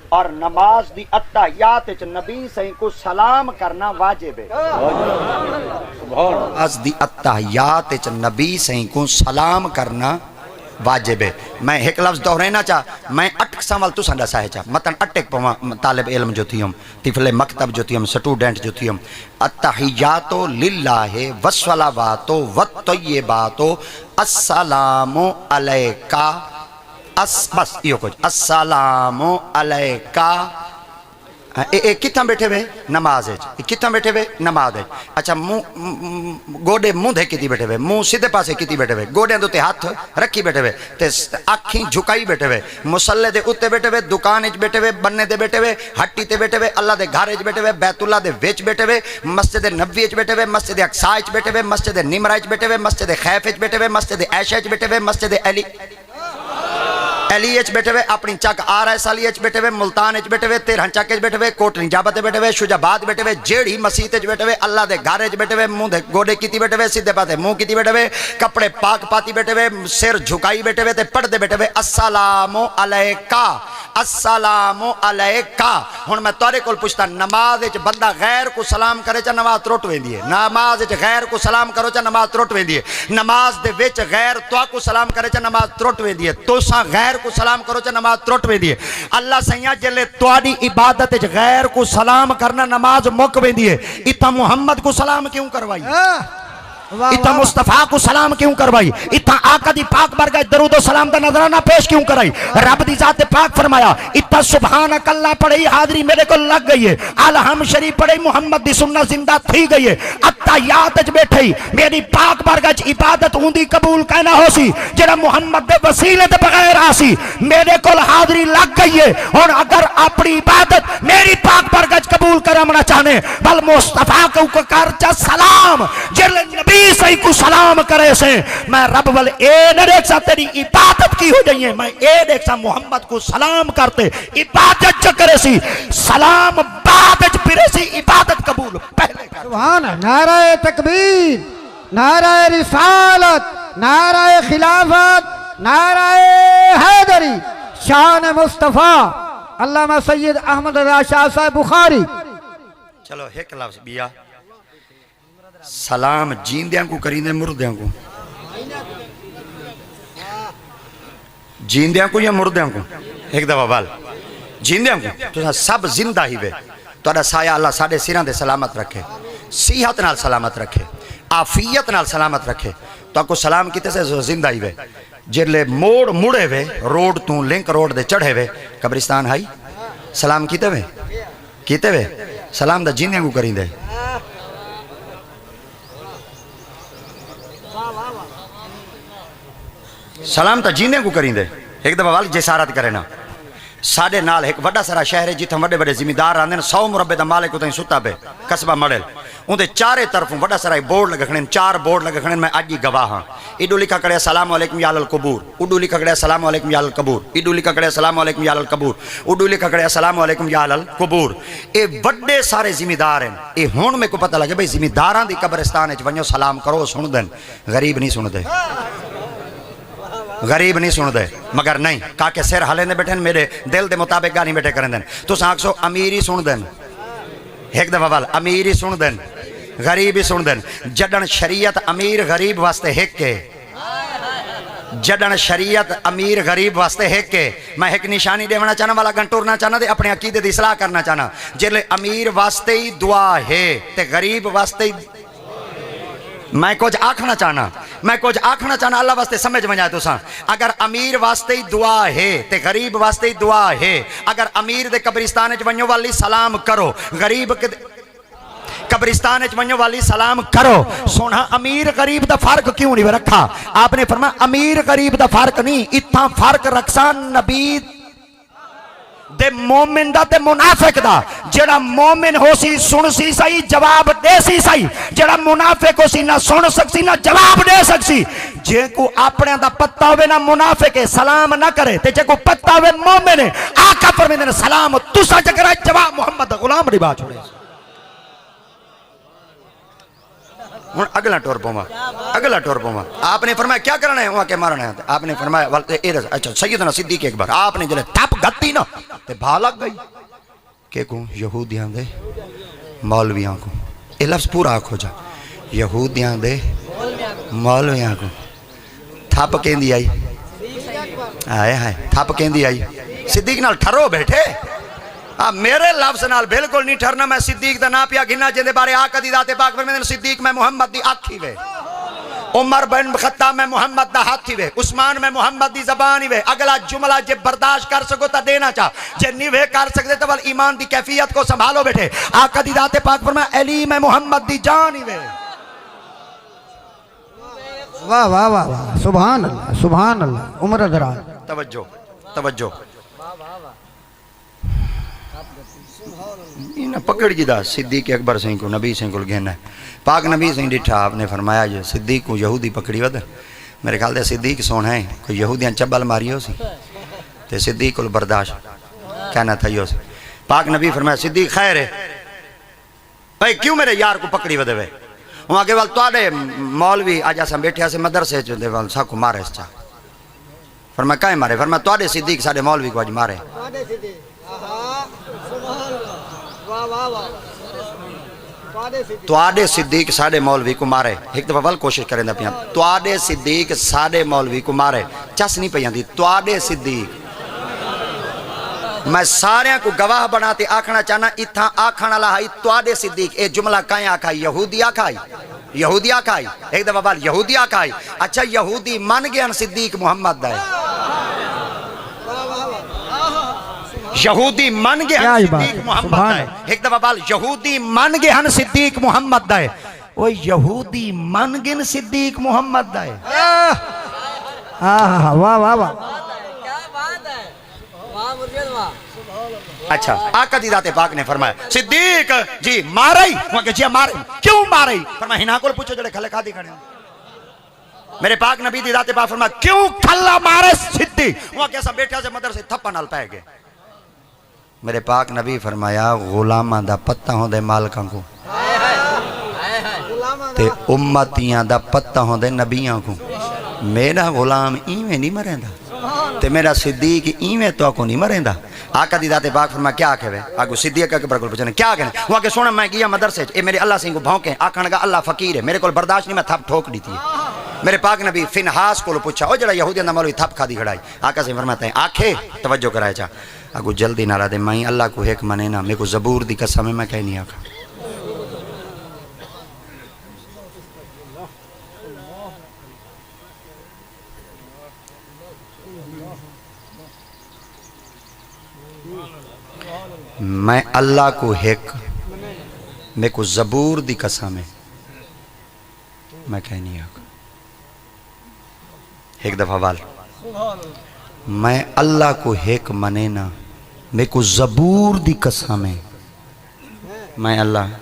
اور نماز دی اتحیات وچ نبی صحیح کو سلام کرنا واجب ہے نماز دی اتحیات وچ نبی صحیح کو سلام کرنا واجب ہے میں ایک لفظ دہرینا چاہ میں اٹک سوال تو سنڈا ساہے چاہ مطلب اٹک پوا طالب علم جو تھی ہم طفل مکتب جو تھی ہم سٹوڈنٹ جو تھی ہم التحیاتو للہ والصلواتو والطیباتو السلام علیکہ بس یہ کچھ السلام علیکہ کتنا بیٹھے ہوئے نماز ہے کتنا بیٹھے ہوئے نماز ہے اچھا گوڑے منہ دے کتی بیٹھے ہوئے منہ سیدھے پاسے کتی بیٹھے ہوئے گوڑے دے ہاتھ رکھی بیٹھے ہوئے تے آنکھیں جھکائی بیٹھے ہوئے مصلے دے اتے بیٹھے ہوئے دکان وچ بیٹھے ہوئے بننے دے بیٹھے ہوئے ہٹی تے بیٹھے ہوئے اللہ دے گھر وچ بیٹھے ہوئے بیت اللہ دے وچ بیٹھے ہوئے مسجد نبوی وچ بیٹھے ہوئے مسجد اقصی وچ بیٹھے ہوئے مسجد نمرہ وچ بیٹھے ہوئے مسجد خیف وچ بیٹھے ہوئے مسجد عائشہ وچ بیٹھے ہوئے مسجد علی ایچ بیٹھے ہوئے اپنی چک آر ایس علی ایچ بیٹھے ہوئے ملتان ایچ بیٹھے ہوئے تیرہن چک ایچ بیٹھے ہوئے کوٹ نجابت بیٹھے ہوئے شجاباد بیٹھے ہوئے جیڑی مسیح ایچ بیٹھے ہوئے اللہ دے گھر ایچ بیٹھے ہوئے منہ دے گوڑے کیتی بیٹھے ہوئے سیدھے پاتے منہ کیتی بیٹھے ہوئے کپڑے پاک پاتی بیٹھے ہوئے سر جھکائی بیٹھے ہوئے تے پڑھ دے بیٹھے ہوئے السلام علیکہ السلام علیکہ ہن میں تورے کول پوچھتا نماز وچ بندہ غیر کو سلام کرے چا نماز ترٹ ویندی ہے نماز وچ غیر کو سلام کرو چا نماز ترٹ ویندی ہے نماز دے وچ غیر تو کو سلام کرے چا نماز ترٹ ویندی ہے توساں غیر کو سلام کرو چا نماز ترٹ ویندی ہے اللہ سیاں جلے تواڈی عبادت وچ غیر کو سلام کرنا نماز مک ویندی ہے اتھا محمد کو سلام کیوں کروائی اتھا مصطفیٰ کو سلام کیوں کروائی اتھا آقا دی پاک برگاہ درود و سلام دا نظرانہ پیش کیوں کرائی رب دی ذات پاک فرمایا اتھا سبحانک اللہ پڑھئی حاضری میرے کو لگ گئی ہے الہم شریف پڑھئی محمد دی سنت زندہ تھی گئی ہے اتحیات اچ بیٹھئی میری پاک برگاہ عبادت ہوندی قبول کہنا ہو سی جڑا محمد دے وسیلے دے بغیر آسی میرے کو حاضری لگ گئی ہے اور اگر اپنی عبادت میری پاک برگاہ قبول کرنا چاہنے بل مصطفیٰ کو کر چا سلام جل نبی صحیح کو سلام کرے سے میں رب ول اے نہ دیکھ سا تیری عبادت کی ہو جائیے میں اے دیکھ سا محمد کو سلام کرتے عبادت چ کرے سی سلام بعد چ پھرے سی عبادت قبول پہلے کر سبحان نعرہ تکبیر نعرہ رسالت نعرہ خلافت نعرہ حیدری شان مصطفیٰ علامہ سید احمد رضا شاہ صاحب بخاری چلو ایک لفظ بیا سلام جیندیاں کو کریندے مردیاں کو جیندیاں کو یا مردیاں کو ایک دفعہ بال جیندیاں کو تو سب زندہ ہی وے تو اڈا سایہ اللہ ساڑھے سیران دے سلامت رکھے صحت نال سلامت رکھے عافیت نال سلامت رکھے تو آپ کو سلام کیتے سے زندہ ہی وے جلے موڑ مڑے وے روڈ تو لنک روڈ دے چڑھے وے قبرستان ہائی سلام کیتے وے سلام دا جیندیاں کو کریندے سلام تا جینے کو کریں دے ایک دفعہ والد جسارت کرے نا ساڑھے نال ایک وڈا سارا شہر ہے جتھا وڈے وڈے زمیندار آندے 100 مربع دا مالک ہوتا ہی ستا پہ قصبہ مڑل ان دے چارے طرفوں وڈا سارا بورڈ لگا کھڑے 4 بورڈ لگا کھڑے میں آج ہی گواہ ہاں ایڈو لکھا کڑے السلام علیکم یا القبور اڈو لکھا کڑے السلام علیکم یا القبور ایڈو لکھا کڑے السلام علیکم یا القبور اڈو لکھا کڑے السلام علیکم یا القبور اے وڈے سارے زمیندار ہیں اے ہون میں کو پتہ لگے بھئی زمینداران دی قبرستان ہے ونجو سلام کرو سن دن غریب نہیں سن دے غریب نہیں سن دے مگر نہیں کاکہ سر حلے نے بیٹھے میرے دل دے مطابق گانی بیٹھے کریں دن تو سانک سو امیری سن دن ایک دفعہ والا امیری سن دن غریبی سن دن جڈن شریعت امیر غریب واسطے ہیک کے جڈن شریعت امیر غریب واسطے ہیک کے میں ایک نشانی دیونا چاہنا والا گنٹورنا چاہنا دے اپنے عقیدے دی اصلاح کرنا چاہنا جلے امیر واسطے ہی دعا ہے تے غریب واسطے ہی میں کچھ آکھنا چاہنا اللہ واسطے سمجھ میں جائے تو ساں اگر امیر واسطے ہی دعا ہے تے غریب واسطے ہی دعا ہے اگر امیر دے قبرستان وچ ونجو والی سلام کرو غریب قبرستان وچ ونجو والی سلام کرو. سونا امیر غریب دا فرق کیوں نہیں رکھا؟ آپ نے فرمایا امیر غریب دا فرق نہیں، اتنا فرق رکھسان نبی دے مومن دا تے منافق دا. جڑا مومن ہو سی سن سی سائی جواب دے سی سائی، جڑا منافق ہو سی نہ سن سکسی نہ جواب دے سکسی. جے کو اپنے دا پتہ ہوئے نہ منافق ہے سلام نہ کرے، تے جے کو پتہ ہوئے مومن ہے آقا فرمیندے نے سلام تسا چکرہ جواب محمد غلام دی بات چھوڑے. اگلا ٹور پوما، اگلا ٹور پوما. آپ نے فرمایا کیا کرنا ہے؟ وہاں کے مارنا ہے. آپ نے فرمایا اچھا سیدنا صدیق اکبر آپ نے جلے تھپ گتی نا تے بھا لگ گئی کہ کوں یہودیاں دے مولویاں کو. یہ لفظ پورا آکھو جا، یہودیاں دے مولویاں کو تھپ کہندی آئی. آئے ہائے تھپ کہندی آئی. صدیق نال ٹھرو بیٹھے. میرے لفظ نال بالکل نہیں ٹھرنا. میں صدیق دا نا پیا گھنا جندے بارے آقا دی ذات پاک فرمیندے صدیق میں محمد دی آکھی وے، عمر بن خطاب میں محمد دا ہاتھی وے، عثمان میں محمد دی زبانی وے. اگلا جملہ جے برداشت کر سکو تا دینا چاہ، جے نیوے کر سکتے تو وال ایمان دی کیفیت کو سنبھالو بیٹھے. آقا دی ذات پاک فرمایا علی میں محمد دی جانی وے. واہ واہ واہ واہ سبحان اللہ سبحان اللہ. عمر دراز توجہ توجہ. انہیں پکڑ جدا صدیق اکبر سنگھ کو نبی سنگھ کو گھینا ہے. پاک نبی سنگھ ڈٹھا آپ نے فرمایا جو صدیق کو یہودی پکڑی ودر. میرے خیال دے صدیق سونا ہے کوئی یہودیاں چبل ماری ہو سی تے صدیق کو برداشت کہنا تھا یو سی. پاک نبی فرمایا صدیق خیر ہے بھائی کیوں میرے یار کو پکڑی ودے وے؟ وہاں کے وال توڑے مولوی آجا سا بیٹھیا سے مدرسے جو دے وال ساکو مارے اس چاہ. فرمایا کائیں مارے؟ فرمایا توڑے صدیق ساڑے مولوی کو آج مارے. توڑے صدیق ساڑے مولوی کو مارے. ایک دفعہ وال کوشش کریں دا پیاں. توڑے صدیق ساڑے مولوی کو مارے. چس نہیں پیاں دی. توڑے صدیق میں سارے کو گواہ بناتے آکھنا چاہنا اتھا آکھنا لہائی توڑے صدیق. اے جملہ کائیں آکھائی؟ یہودی آکھائی. یہودی آکھائی. ایک دفعہ وال یہودی آکھائی. اچھا یہودی من گیا صدیق محمد دائے. یہودی من گے ہن صدیق محمد دائے. ایک دفعہ بال یہودی من گے ہن صدیق محمد دائے. وہ یہودی من گن صدیق محمد دائے. واہ واہ واہ. کیا بات ہے، واہ مرشد واہ. اچھا آقا دی ذات پاک نے فرمایا صدیق جی مارئی. وہاں کہ جی مارئی. کیوں مارئی؟ فرمایا ہنا کو پوچھو جڑے کھلے کھا دی کھڑے. میرے پاک نبی دی ذات پاک فرمایا کیوں کھلا مارے صدیق؟ وہاں کیسا بیٹھا سے مدر سے تھپا نال پہ گئے. میرے پاک نبی فرمایا غلامہ دا پتہ ہوں دے مالکاں کو تے امتیاں دا پتہ ہوں دے نبیاں کو. میرا غلام ایویں نہیں مریں دا تے میرا صدیق ایویں تو کو نہیں مریں دا. آقا دی ذات پاک فرمایا کیا کہے؟ آگو صدیق اکبر کو پوچھنے کیا کہنے؟ وہاں کہ سونا میں گیا مدرسے اے میرے اللہ سنگھ کو بھونکیں آکھن گا اللہ فقیر ہے میرے کو برداشت نہیں میں تھپ ٹھوک دی تھی. میرے پاک نبی فنحاس کو پوچھا او جڑا یہودیاں دا مولوی تھپ کھا دی کھڑائی. آقا سے فرماتا ہے آنکھیں توجہ کرائے چاہ. اگو جلدی نہ رہا دے میں اللہ کو ایک منے نا. میرے کو زبور دی قسم میں کہیں نہیں آکھا. میں اللہ کو ایک میرے کو زبور دی قسم میں کہیں نہیں آکھا. ایک دفعہ وال میں اللہ کو ایک منے نا میرے کو زبور دی قسم ہے میں اللہ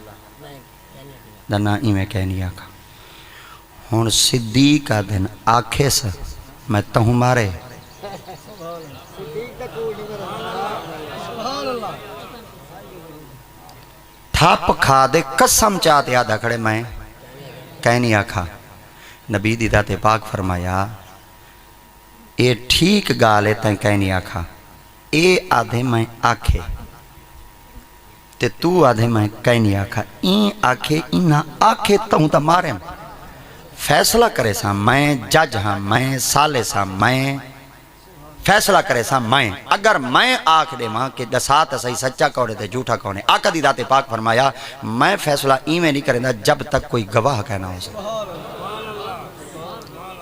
دنا ہی میں کہہ نہیں آکھا. ہون صدیق کا دن آکھے سے میں تہوں مارے. تھاپ کھا دے قسم چاہتے آدھا کھڑے میں کہہ نہیں آکھا. نبی دی ذات پاک فرمایا اے ٹھیک گالے تن کہیں نہیں آکھا. اے آدھے میں آکھے تے تو آدھے میں کہیں نہیں آکھا. این آکھے اینا آکھے تہوں تا مارے. فیصلہ کرے سا میں جج ہاں میں سالے سا میں فیصلہ کرے سا میں. اگر میں آکھ دے ماں کہ دسات صحیح سچا کوڑے تے جھوٹا کوڑے. آقا دی ذات پاک فرمایا میں فیصلہ ایویں نہیں کریں دا جب تک کوئی گواہ کہنا ہو سکتا.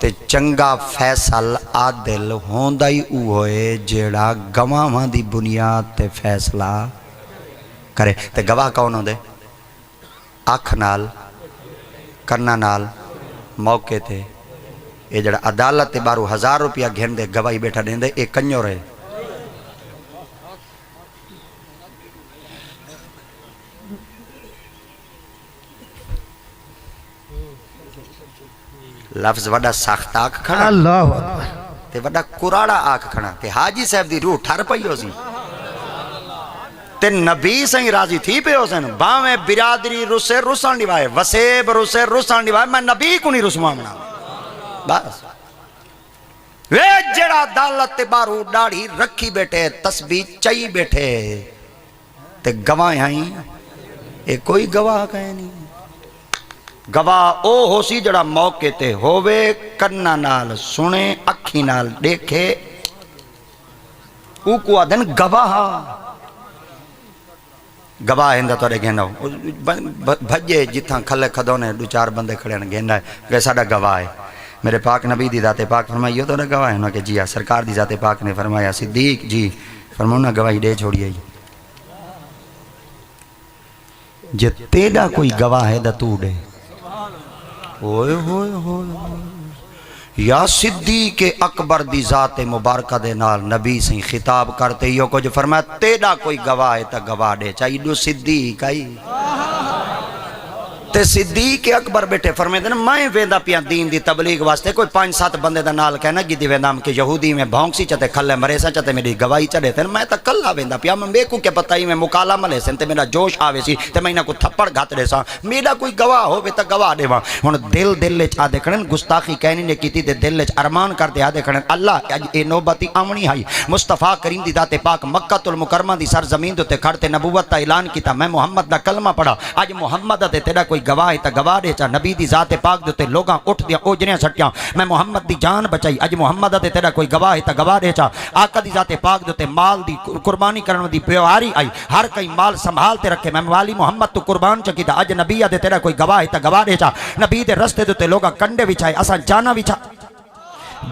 تے چنگا فیصل عادل ہوندہ ہی ہوئے جیڑا گواہاں دی بنیاد تے فیصلہ کرے. تے گواہ کون ہوں دے؟ اکھ نال کرنا نال موقع تے یہ جڑا عدالت تے بارو 1000 روپیہ گھن دے گواہی بیٹھا دیں دے ایک کنجو رہے لفظ وڈا سخت آکھ کھڑا اللہ اکبر تے وڈا کراڑا آکھ کھڑا تے حاجی صاحب دی روح ٹھر پئی ہو سی تے نبی سنگ راضی تھی پہ ہو سن باویں برادری رسے رسان دیوائے وسیب رسے رسان دیوائے میں نبی کو نہیں رسوا منا بس وے جڑا عدالت تے بارو ڈاڑھی رکھی بیٹھے تسبیح چائی بیٹھے تے گواہ ہیں اے کوئی گواہ کہے نہیں گواہ او ہو سی جڑا موقع تے ہووے کرنا نال سنے اکھی نال دیکھے او کو آدھن گواہ گواہ ہندہ تو گھنڈا بھجے جتھاں کھلے کھدونے دو چار بندے کھڑے ہیں گھنڈا ہے کہ ساڑا گواہ ہے میرے پاک نبی دی ذات پاک فرمایا یہ تو نہ گواہ ہے انہوں کہ جی سرکار دی ذات پاک نے فرمایا صدیق جی فرماؤنا گواہی دے چھوڑی ہے جے تیڑا کوئی گواہ ہے دا تو دے ہوئے ہوئے ہوئے یا صدیق اکبر دی ذات مبارکہ دے نال نبی سے خطاب کرتے ہی کو جو فرمایا تیڑا کوئی گواہ ہے تا گواہ دے چاہیے دو صدیق آئی تے صدیق اکبر بیٹھے فرمائے دے میں ویندہ پیا دین دی تبلیغ واسطے کوئی 5-7 بندے دا نال کہنا گی ویندام کہ یہودی میں بھونکسی چاہتے کھلے مریسا چاہتے میری گواہی چڑھے تھے میں تا کلہ ویندہ پیا میں بیکو کے پتائی میں مکالا ملے سن تے میرا جوش آوے سی تے میں انہاں کو تھپڑ گھات رہے سا میرا کوئی گواہ ہو بے تا گواہ دے وہاں ہن دل لے چاہ دے کھڑن گستاخی کہنی نے کیتی دے دل لے ارمان کر دے آدھے کھڑن اللہ اے نوبتی آمنی ہائی مصطفیٰ کریم دی ذات پاک مکہ المکرمہ دی سرزمین دے کھڑتے نبوت تا اعلان کیتا میں محمد دا کلمہ پڑھا آج محمد دے تیرا کوئی گواہ ہے تا گواہ دے چا نبی دی ذات پاک دیتے لوگاں اٹھ دیا اوجریاں سٹیاں میں محمد دی جان بچائی اج محمد دے تیرا کوئی گواہ ہے تا گواہ دے چا آقا دی ذات پاک دیتے مال دی قربانی کرنے دی پیواری آئی ہر کئی مال سنبھالتے رکھے میں والی محمد تو قربان چکی دا اج نبی دے تیرا کوئی گواہ ہے تا گواہ دے چا نبی دے رستے دیتے لوگاں کنڈے بچھائے اساں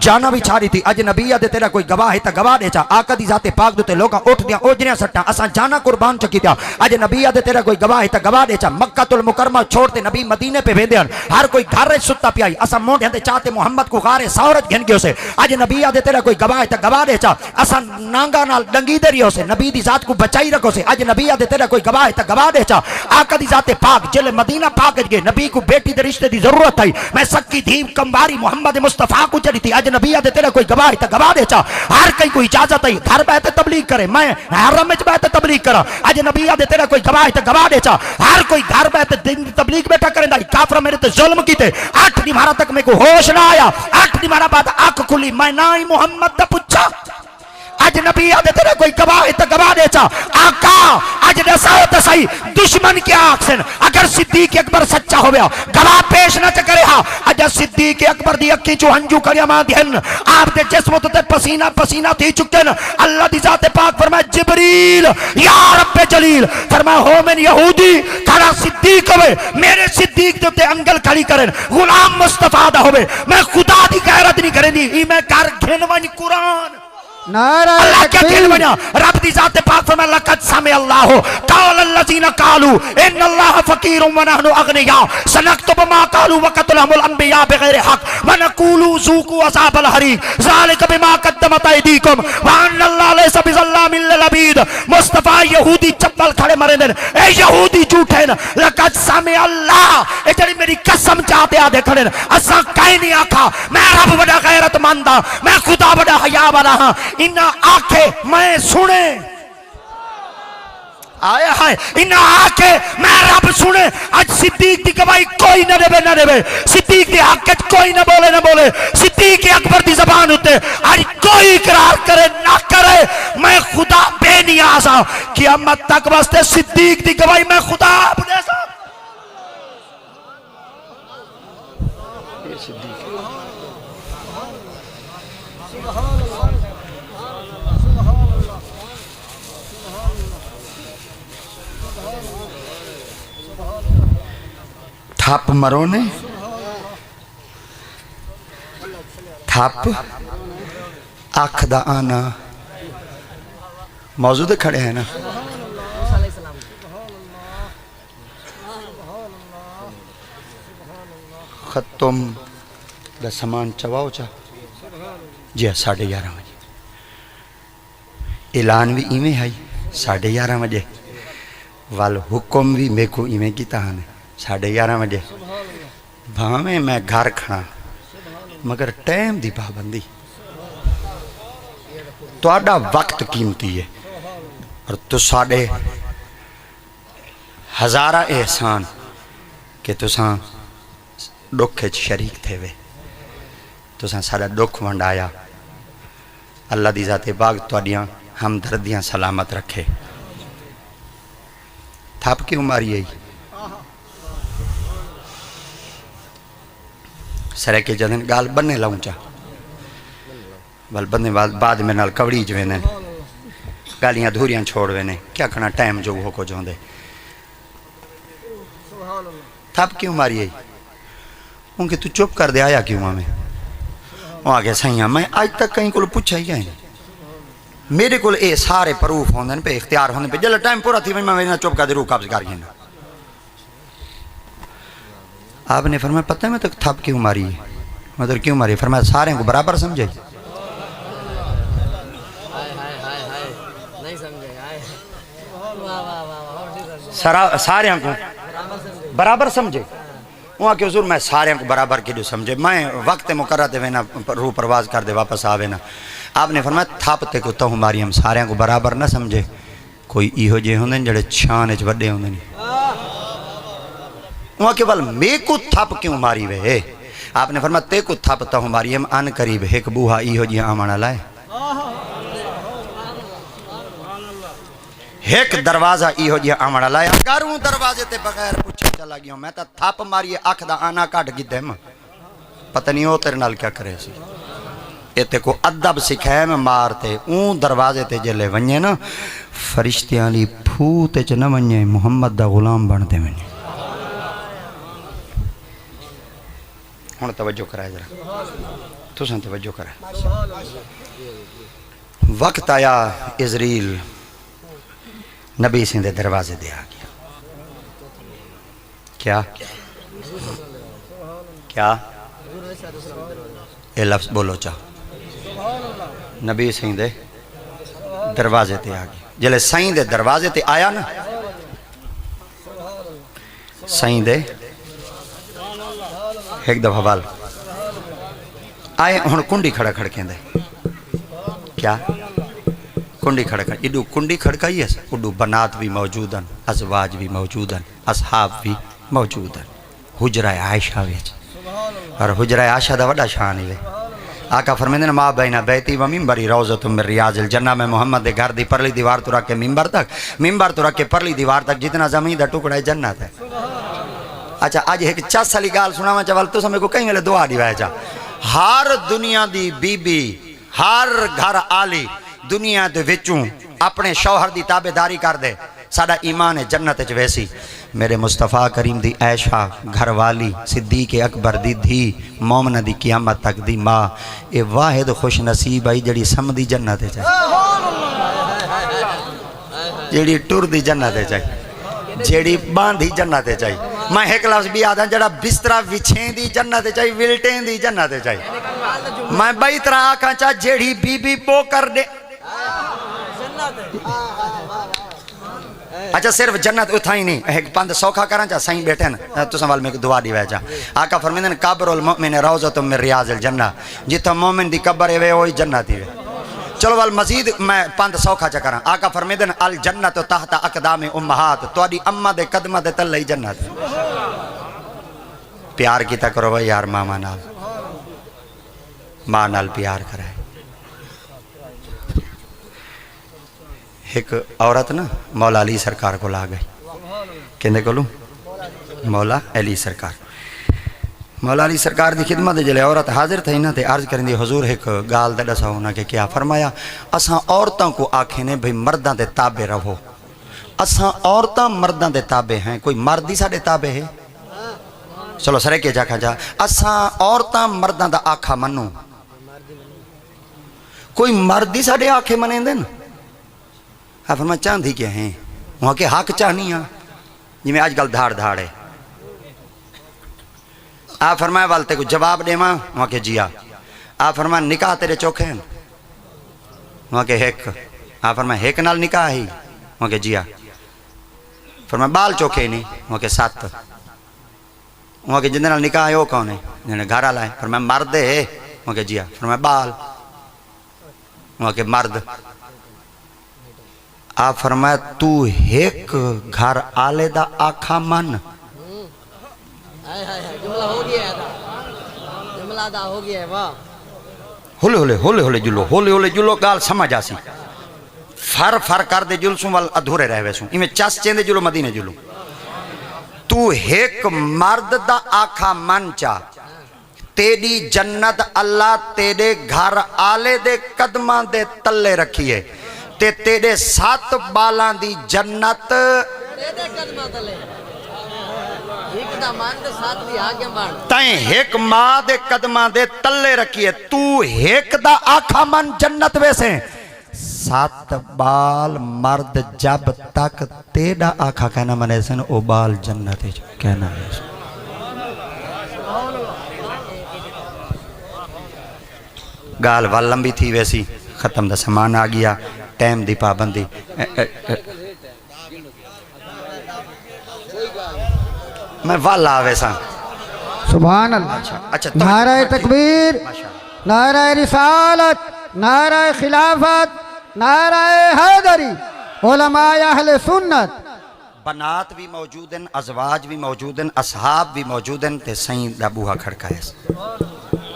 جانا بھی چھاری تھی اج نبی دے تیرا کوئی گواہ ہے تا گواہ دے چا آقا دی ذات پاک دیتے لوگاں اٹھ دیا اوجریاں سٹاں اساں جانا قربان چکی دیا اج نبی دے تیرا کوئی گواہ ہے تا گواہ دے چا مکہ المکرمہ چھوڑتے نبی مدینے پہ ویندے ہن ہر کوئی گھر وچ ستا پیائی اساں مونڈے تے چاہتے محمد کو غار ساورت گھن گیو سے اج نبی دے تیرا کوئی گواہ ہے تا گواہ دے چا اساں نانگا نال ڈنگی دے رہو سے نبی دی ذات کو بچائی رکھو سے اج نبی دے تیرا کوئی گواہ ہے تا گواہ دے چا آقا دی ذات پاک جلے مدینہ پاک گئے نبی کو بیٹی دے رشتے دی ضرورت تھی میں سکی دھیم کمباری محمد مصطفیٰ کو چلی تھی اج نبی دے تیرا کوئی گواہ تا گواہ دے چا ہر کئی کوئی اجازت ہے گھر بیٹھے تبلیغ کرے میں حرم وچ بیٹھے تبلیغ کرا اج نبی دے تیرا کوئی گواہ تا گواہ دے چا ہر کوئی گھر بیٹھے دین تبلیغ بیٹھا کریندا کافر میرے تے ظلم کیتے 8 دیوارا تک میں کو ہوش نہ آیا 8 دیوارا بعد آنکھ کھلی میں نہ ہی محمد دا پوچھا اج نبی دے تیرا کوئی گواہ تا گواہ دے چا آقا اج دساؤ تے صحیح دشمن کیا آکھسن اگر صدیق اکبر سچا ہویا گواہ پیش نہ کرے ہا اج صدیق اکبر دی اکھی چوں ہنجو کریا ماں دین آپ دے جسم تے پسینہ پسینہ تھی چکے نا اللہ دی ذات پاک فرمائے جبریل یا رب جلیل فرمائے ہو من یہودی کھڑا صدیق ہوئے میرے صدیق دے تے انگل کھڑی کرن غلام مصطفیٰ دا ہوئے میں خدا دی غیرت نہیں کریں دی ای میں کر گھن ونی قرآن نعرہ اللہ کیا تکبیر کہل بنیا رب دی ذات پاک فرمائے لقد سمع اللہ قول الذین قالوا ان اللہ فقیر ونحن اغنیاء سنکتب ما قالوا وقتلهم الانبیاء بغیر حق ونقول ذوقوا عذاب الحریق ذلك بما قدمت ایدیکم وان اللہ لیس بظلام للعبید مصطفیٰ یہودی چپل کھڑے مرے دن اے یہودی جھوٹے لقد سمع اللہ اے جڑی میری قسم چاہتے آدھے کھڑے اساں کہیں نہیں آکھا میں رب بڑا غیرت ماندا میں خدا بڑا حیا والا ہاں انہاں آکھے میں سنے آیا ہے انہاں آکھے میں رب سنے آج صدیق دی گواہی کوئی نہ دے صدیق دی حقیقت کوئی نہ بولے صدیق اکبر دی زبان ہوتے آج کوئی اقرار کرے نہ کرے میں خدا بے نیاز ہوں قیامت تک واسطے صدیق دی گواہی میں خدا اپنے ساتھ تھپ مرو نے تھپ آنکھ دا آنا موضوع دے کھڑے ہیں نا ختم دا سامان چواؤ چا جی 11:30 بجے اعلان بھی ایویں ہے 11:30 بجے وال حکم بھی میرے کو ایویں کیتا ہے 11:30 بجے بھاویں میں گھر کھڑا مگر ٹائم دی پابندی تہاڈا وقت قیمتی ہے اور تساڈے ہزارہ احسان کہ تساں دکھ شریک تھے وے تساں سارا دکھ ونڈایا اللہ دی ذات پاک تہاڈیاں ہمدردیاں سلامت رکھے تھپ کیوں ماری آئی سرے کے جدن گال بننے لاؤں چا بل بننے بعد میں نال کبڑی جوینے گالیاں دھوریاں چھوڑ وینے کیا کھنا ٹائم جو ہو کو جون دے تھپ کیوں ماری آئی ان کے تو چپ کر دے آیا کیوں ہمیں وہ آگے سائیاں میں آج تک کہیں کو پوچھا ہی آئیں میرے کو اے سارے پروف ہوندے پہ اختیار ہوندے پہ جلے ٹائم پورا تھی میں چپ کر دے روح قابض کر گئی آپ نے فرمایا پتہ ہے میں تک تھپ کیوں ماری ہے مدر کیوں ماری فرمایا سارے کو برابر سمجھے سارے کو برابر سمجھے وہاں کہ حضور میں سارے کو برابر کے جو سمجھے میں وقت مقرر دے وینا روح پرواز کر دے واپس آوے نا آپ نے فرمایا تھپ تے کو تو ہماری ہم سارے کو برابر نہ سمجھے کوئی ایہو جے ہوندے جڑے چھان اچ وڈے ہوندے وہاں کہ بل میں کو تھپ کیوں ماری وے آپ نے فرمایا تے کو تھپ تو ہماری ہم ان قریب ایک بوہا ایہو جی آمانا لائے ایک دروازہ ایہو جی آمانا لائے اگر ہوں دروازے تے بغیر پوچھے چلا گیا میں تا تھپ ماری اکھ دا آنا کٹ گی دے پتہ نہیں ہو تیرے نال کیا کرے سی ایتے کو ادب سکھائے میں مارتے اون دروازے تے جلے ونجے نا فرشتیاں لی پھوتے چ نہ ونجے محمد دا غلام بن دے ونجے ہن توجہ کرائے ذرا تساں توجہ کرائے وقت آیا عزریل نبی سندے دروازے دے آ گیا کیا یہ لفظ بولو چاہ نبی سائیں دے دروازے تے آ گیا جلے سائیں دے دروازے تے آیا نا سائیں دے ایک دفعہ بال آئے ہن کنڈی کھڑا کھڑکیں دے کیا کنڈی کھڑکا ایڈو کنڈی کھڑکائی ہے اڈو بنات بھی موجود ہیں ازواج بھی موجود ہیں اصحاب بھی موجود ہیں حجرہ عائشہ ویچ اور حجرہ عائشہ دا وڈا شان ہی وے آقا فرمیندے ماں بینہ بیتی و ممبری روزت من ریاض الجنہ میں محمد دے گھر دی پرلی دیوار تو رکھ کے ممبر تو رکھ کے پرلی دیوار تک جتنا زمین دا ٹکڑا ہے جنت ہے اچھا آج ایک 40 سالی گال سنا میں چاول تو سمیں کو کہیں گے دعا دیوائے جا ہر دنیا دی بی بی ہر گھر آلی دنیا دے وچوں اپنے شوہر دی تابعداری کر دے ساڑا ایمان جنت ویسی میرے مصطفیٰ کریم دی عائشہ گھر والی صدیق اکبر دی دھی مومنہ دی قیامت تک دی ماں اے واحد خوش نصیب آئی جڑی سم دی جنت چاہیے جڑی ٹور دی جنت چاہیے جڑی باندھی جنت چاہیے میں ایک لفظ بھی آدھا جڑا بسترہ وچھیں دی جنت چاہیے ولٹیں دی جنت چاہیے میں بائی طرح آکھاں چاہ جڑی بی بی بو کر دے اچھا صرف جنت اتھائی نہیں ایک پند سوکھا کرنا چاہ سائیں بیٹھے نا تو سنوال میں دعا دی وے جا آقا فرمیدن قبر المؤمن روزت من ریاض الجنہ جتا مومن دی قبر ہے وہی جنت ہی وے چلو وال مزید میں پند سوکھا چا کرنا آقا فرمیدن الجنت تحت اقدام امہات تو ادھی امہ دے قدمہ دے تل لئی جنت پیار کی تا کرو بھائی یار ماں نال پیار کرائے ایک عورت نا مولا علی سرکار کو لا گئی کہنے کو لوں مولا علی سرکار مولا علی سرکار دی خدمت جلے عورت حاضر تھا نا تے عرض کریں دی حضور ایک گال دے ڈسا ہونا کہ کیا فرمایا اساں عورتوں کو آنکھیں نے بھئی مرداں دے تابع رہو اساں عورتاں مرداں دے تابع ہیں کوئی مردی ساڑے تابع ہے چلو سرے کے جا کھا جا اساں عورتاں مرداں دا آنکھا منو کوئی مردی ساڑے آنکھیں منیں دن آپ فرمایا چاندھی کیا ہیں وہاں کے حق چاہنی ہیں جی میں آج کل دھاڑ ہے آپ فرمایا والتے کو جواب دے ماں وہاں کے جیا. آپ فرمایا نکاح تیرے چوکھے ہیں وہاں کے ہیک. آپ فرمایا ہیک نال نکاح ہی وہاں کے جیا. فرمایا بال چوکھے نہیں وہاں کے 7. وہاں کے جن نال نکاح ہے وہ کون ہے جنہیں گھر آلائے. فرمایا مرد ہے وہاں کے جیا. فرمایا بال وہاں کے مرد. آپ فرمایا تو ہیک گھر آلے دا آکھا من. جملہ ہو گیا ہے جملہ دا ہو گیا ہے واہ. ہولے ہولے ہولے ہولے جلو ہولے ہولے جلو گال سمجھ آسی. فر کر دے جلسوں وال ادھورے رہ ویسوں ایمیں چس چیندے جلو مدینے جلو. تو ہیک مرد دا آکھا من چا تیری جنت اللہ تیرے گھر آلے دے قدماں دے تلے رکھیے تے تیرے 7 بالاں دی جنت تیرے قدمہ تلے ایک دا مان دے 7 دی آگے مان تائیں ہیک ماں دے قدماں دے تلے رکھیے. تو ہیک دا آکھا من جنت ویسے 7 بال مرد جب تک تیرا آکھا کہنا منے سن او بال جنت کہنا ہے. گال وال لمبی تھی ویسی ختم دا سامان آ گیا ٹائم دی پابندی. میں وال آوے سا. سبحان اللہ. اچھا نعرہ تکبیر، نعرہ رسالت، نعرہ خلافت، نعرہ حیدری، علماء اہل سنت. بنات بھی موجود ہیں، ازواج بھی موجود ہیں، اصحاب بھی موجود ہیں. تے سائیں دا بوہا کھڑکا ہے.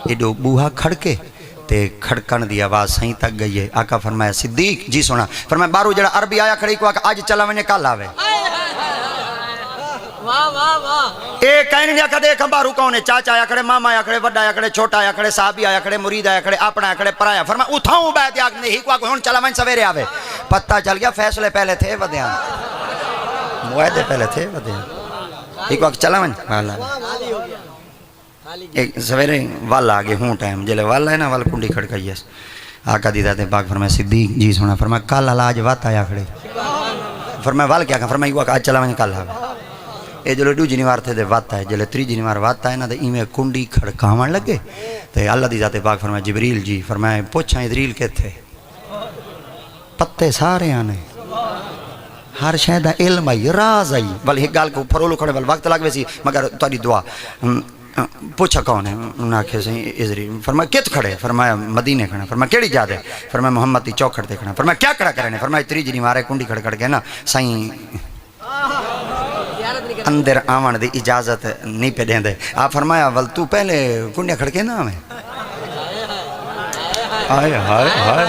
ایڈو بوہا کھڑکے تے کھڑکن دی آواز سائیں تک گئی ہے. آقا فرمایا صدیق جی سونا. فرمایا بارو جڑا عربی آیا کھڑی کو آقا آج چلا ونے کل آوے. واہ واہ واہ. اے کہیں نہیں آقا دیکھا بارو کون ہے. چاچا آیا کھڑے، ماما آیا کھڑے، وڈا آیا کھڑے، چھوٹا آیا کھڑے، صحابی آیا کھڑے، مرید آیا کھڑے، اپنا آیا کھڑے، پرایا. فرمایا اتھاؤں بیت آگ نہیں کو آقا ہون چلا ونے سویرے آوے. پتہ چل گیا فیصلے پہلے تھے ودیاں معاہدے پہلے تھے ودیاں. ایک وقت چلا ونے والا خالی ہو گیا خالی. ایک سویرے والا آگے ہوں ٹائم جلے والا ہے نا والا کنڈی کھڑکائی ہے. آقا دیدہ تے پاک فرمایا صدیق جی سونا. فرمایا کل علاج وات آیا کھڑے. فرمایا وال کیا کہا. فرمایا ایک وقت آج چلا ونے کل آوے. اے جلو 2 جنوار تھے دے وات آئے جلے 3 جنوار وات آئے نا دے ایمیں کنڈی کھڑکاوان لگے. تے اللہ دی ذات پاک فرمایا جبریل جی. فرمایا پوچھاں ادریل کے تھے. پتے سارے آنے ہر شہدہ علم آئی راز آئی. بل ایک گال کو پھرولو کھڑے بل وقت لگ ویسی مگر تاری دعا. پوچھا کون ہے. انہاں کہے سہیں ادریل. فرمایا کت کھڑے. فرمایا مدینے کھڑا. فرمایا کیڑی جا دے. فرمایا محمد تی چوکھڑ دے کھڑا. فرمایا کیا کھڑا کرنے. فرمایا 3 جنوار کنڈی کھڑ کھڑ کے نا سائیں اندر آوان دی اجازت نہیں پہ دیں دے. آپ فرمایا ول تو پہلے کنڈیا کھڑکے نا ہمیں. ہائے ہائے ہائے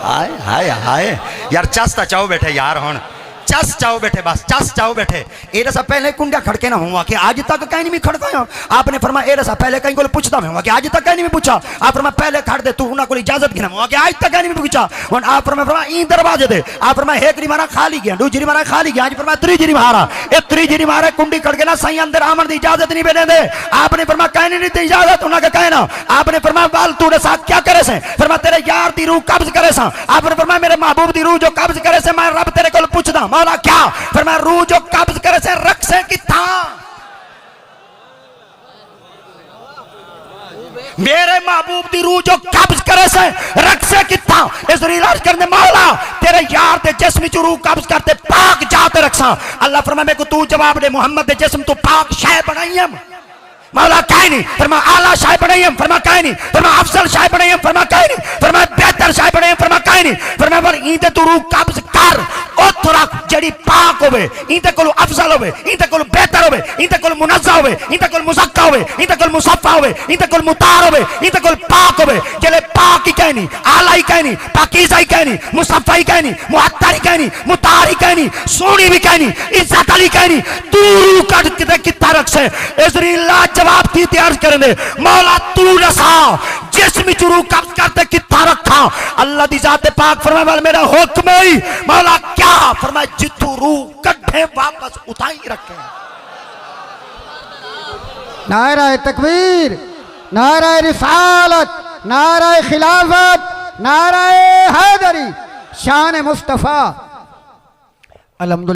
ہائے ہائے ہائے یار چستا چاہو بیٹھے یار ہون چس چاہو بیٹھے بس چس چاہو بیٹھے. اے رسا پہلے کنڈیا کھڑکے نہ ہوا کہ آج تک کہیں نہیں بھی کھڑکایا. آپ نے فرمایا اے رسا پہلے کہیں کو پوچھتا میں ہوا کہ آج تک کہیں نہیں بھی پوچھا. آپ فرمایا پہلے کھڑ دے تو انہاں کو اجازت گھنا ہوا کہ آج تک کہیں نہیں بھی پوچھا. آپ فرمایا این دروازے دے. آپ فرمایا ایک جنی مارا خالی گیا 2 جنی مارا خالی گیا. آج فرمایا 3 جنی مارا. اے 3 جنی مارا کنڈی کھڑ کے نا سائیں اندر آمن دی اجازت نہیں بنے دے. آپ نے فرمایا کہنے نہیں دی اجازت انہاں کا کہنا. آپ نے فرمایا بال تو نے ساتھ کیا کرے سے. فرمایا تیرے یار دی روح قبض کرے سا. آپ نے فرمایا میرے محبوب دی روح جو قبض کرے سے میں رب تیرے کو پوچھدا مولا کیا. فرمایا روح جو قبض کرے سے رکھ سے کی تھا. میرے محبوب دی روح جو قبض کرے سے رکھ سے کی تھا. اسرائیل عرض کرنے مولا تیرے یار دے جسم چو روح قبض کرتے پاک جاتے رکھسا. اللہ فرمایا میں کو تو جواب دے محمد دے جسم تو پاک شے بنائیم. مولا کہیں نہیں. فرمایا اعلیٰ شاہ بنائیم. فرمایا کہیں نہیں. فرمایا افضل شاہ بنائیم. فرمایا کہیں نہیں. فرمایا بہتر شاہ بنائیم. فرمایا کہیں نہیں. فرمایا پر اینتے تو روح قبض کر اتھ رکھ جڑی پاک ہوئے اینتے کلو افضل ہوئے اینتے کلو بہتر ہوئے اینتے کلو منزہ ہوئے اینتے کلو مزکہ ہوئے اینتے کلو مصفہ ہوئے اینتے کلو مطار ہوئے اینتے کلو پاک ہوئے. جلے پاک ہی کہنی اعلیٰ ہی کہنی پاکیزہ ہی کہنی مصفہ ہی کہنی محتر ہی کہنی مطار ہی کہنی سونی بھی کہنی عزت علی کہنی. تو روح کٹ کتے کتا رکھ سے. اسرائیل اللہ جواب دیتے عرض کرنے مولا تو رسا جسم چرو قبض کرتے کتا رکھا. اللہ دی ذات پاک فرمائے والا میرا حکم ہے. مولا کیا. فرمائے جتو روح کٹھے واپس اتھائی رکھے. نعرہ تکبیر، نعرہ رسالت، نعرہ خلافت، نعرہ حیدری، شان مصطفیٰ. الحمدللہ.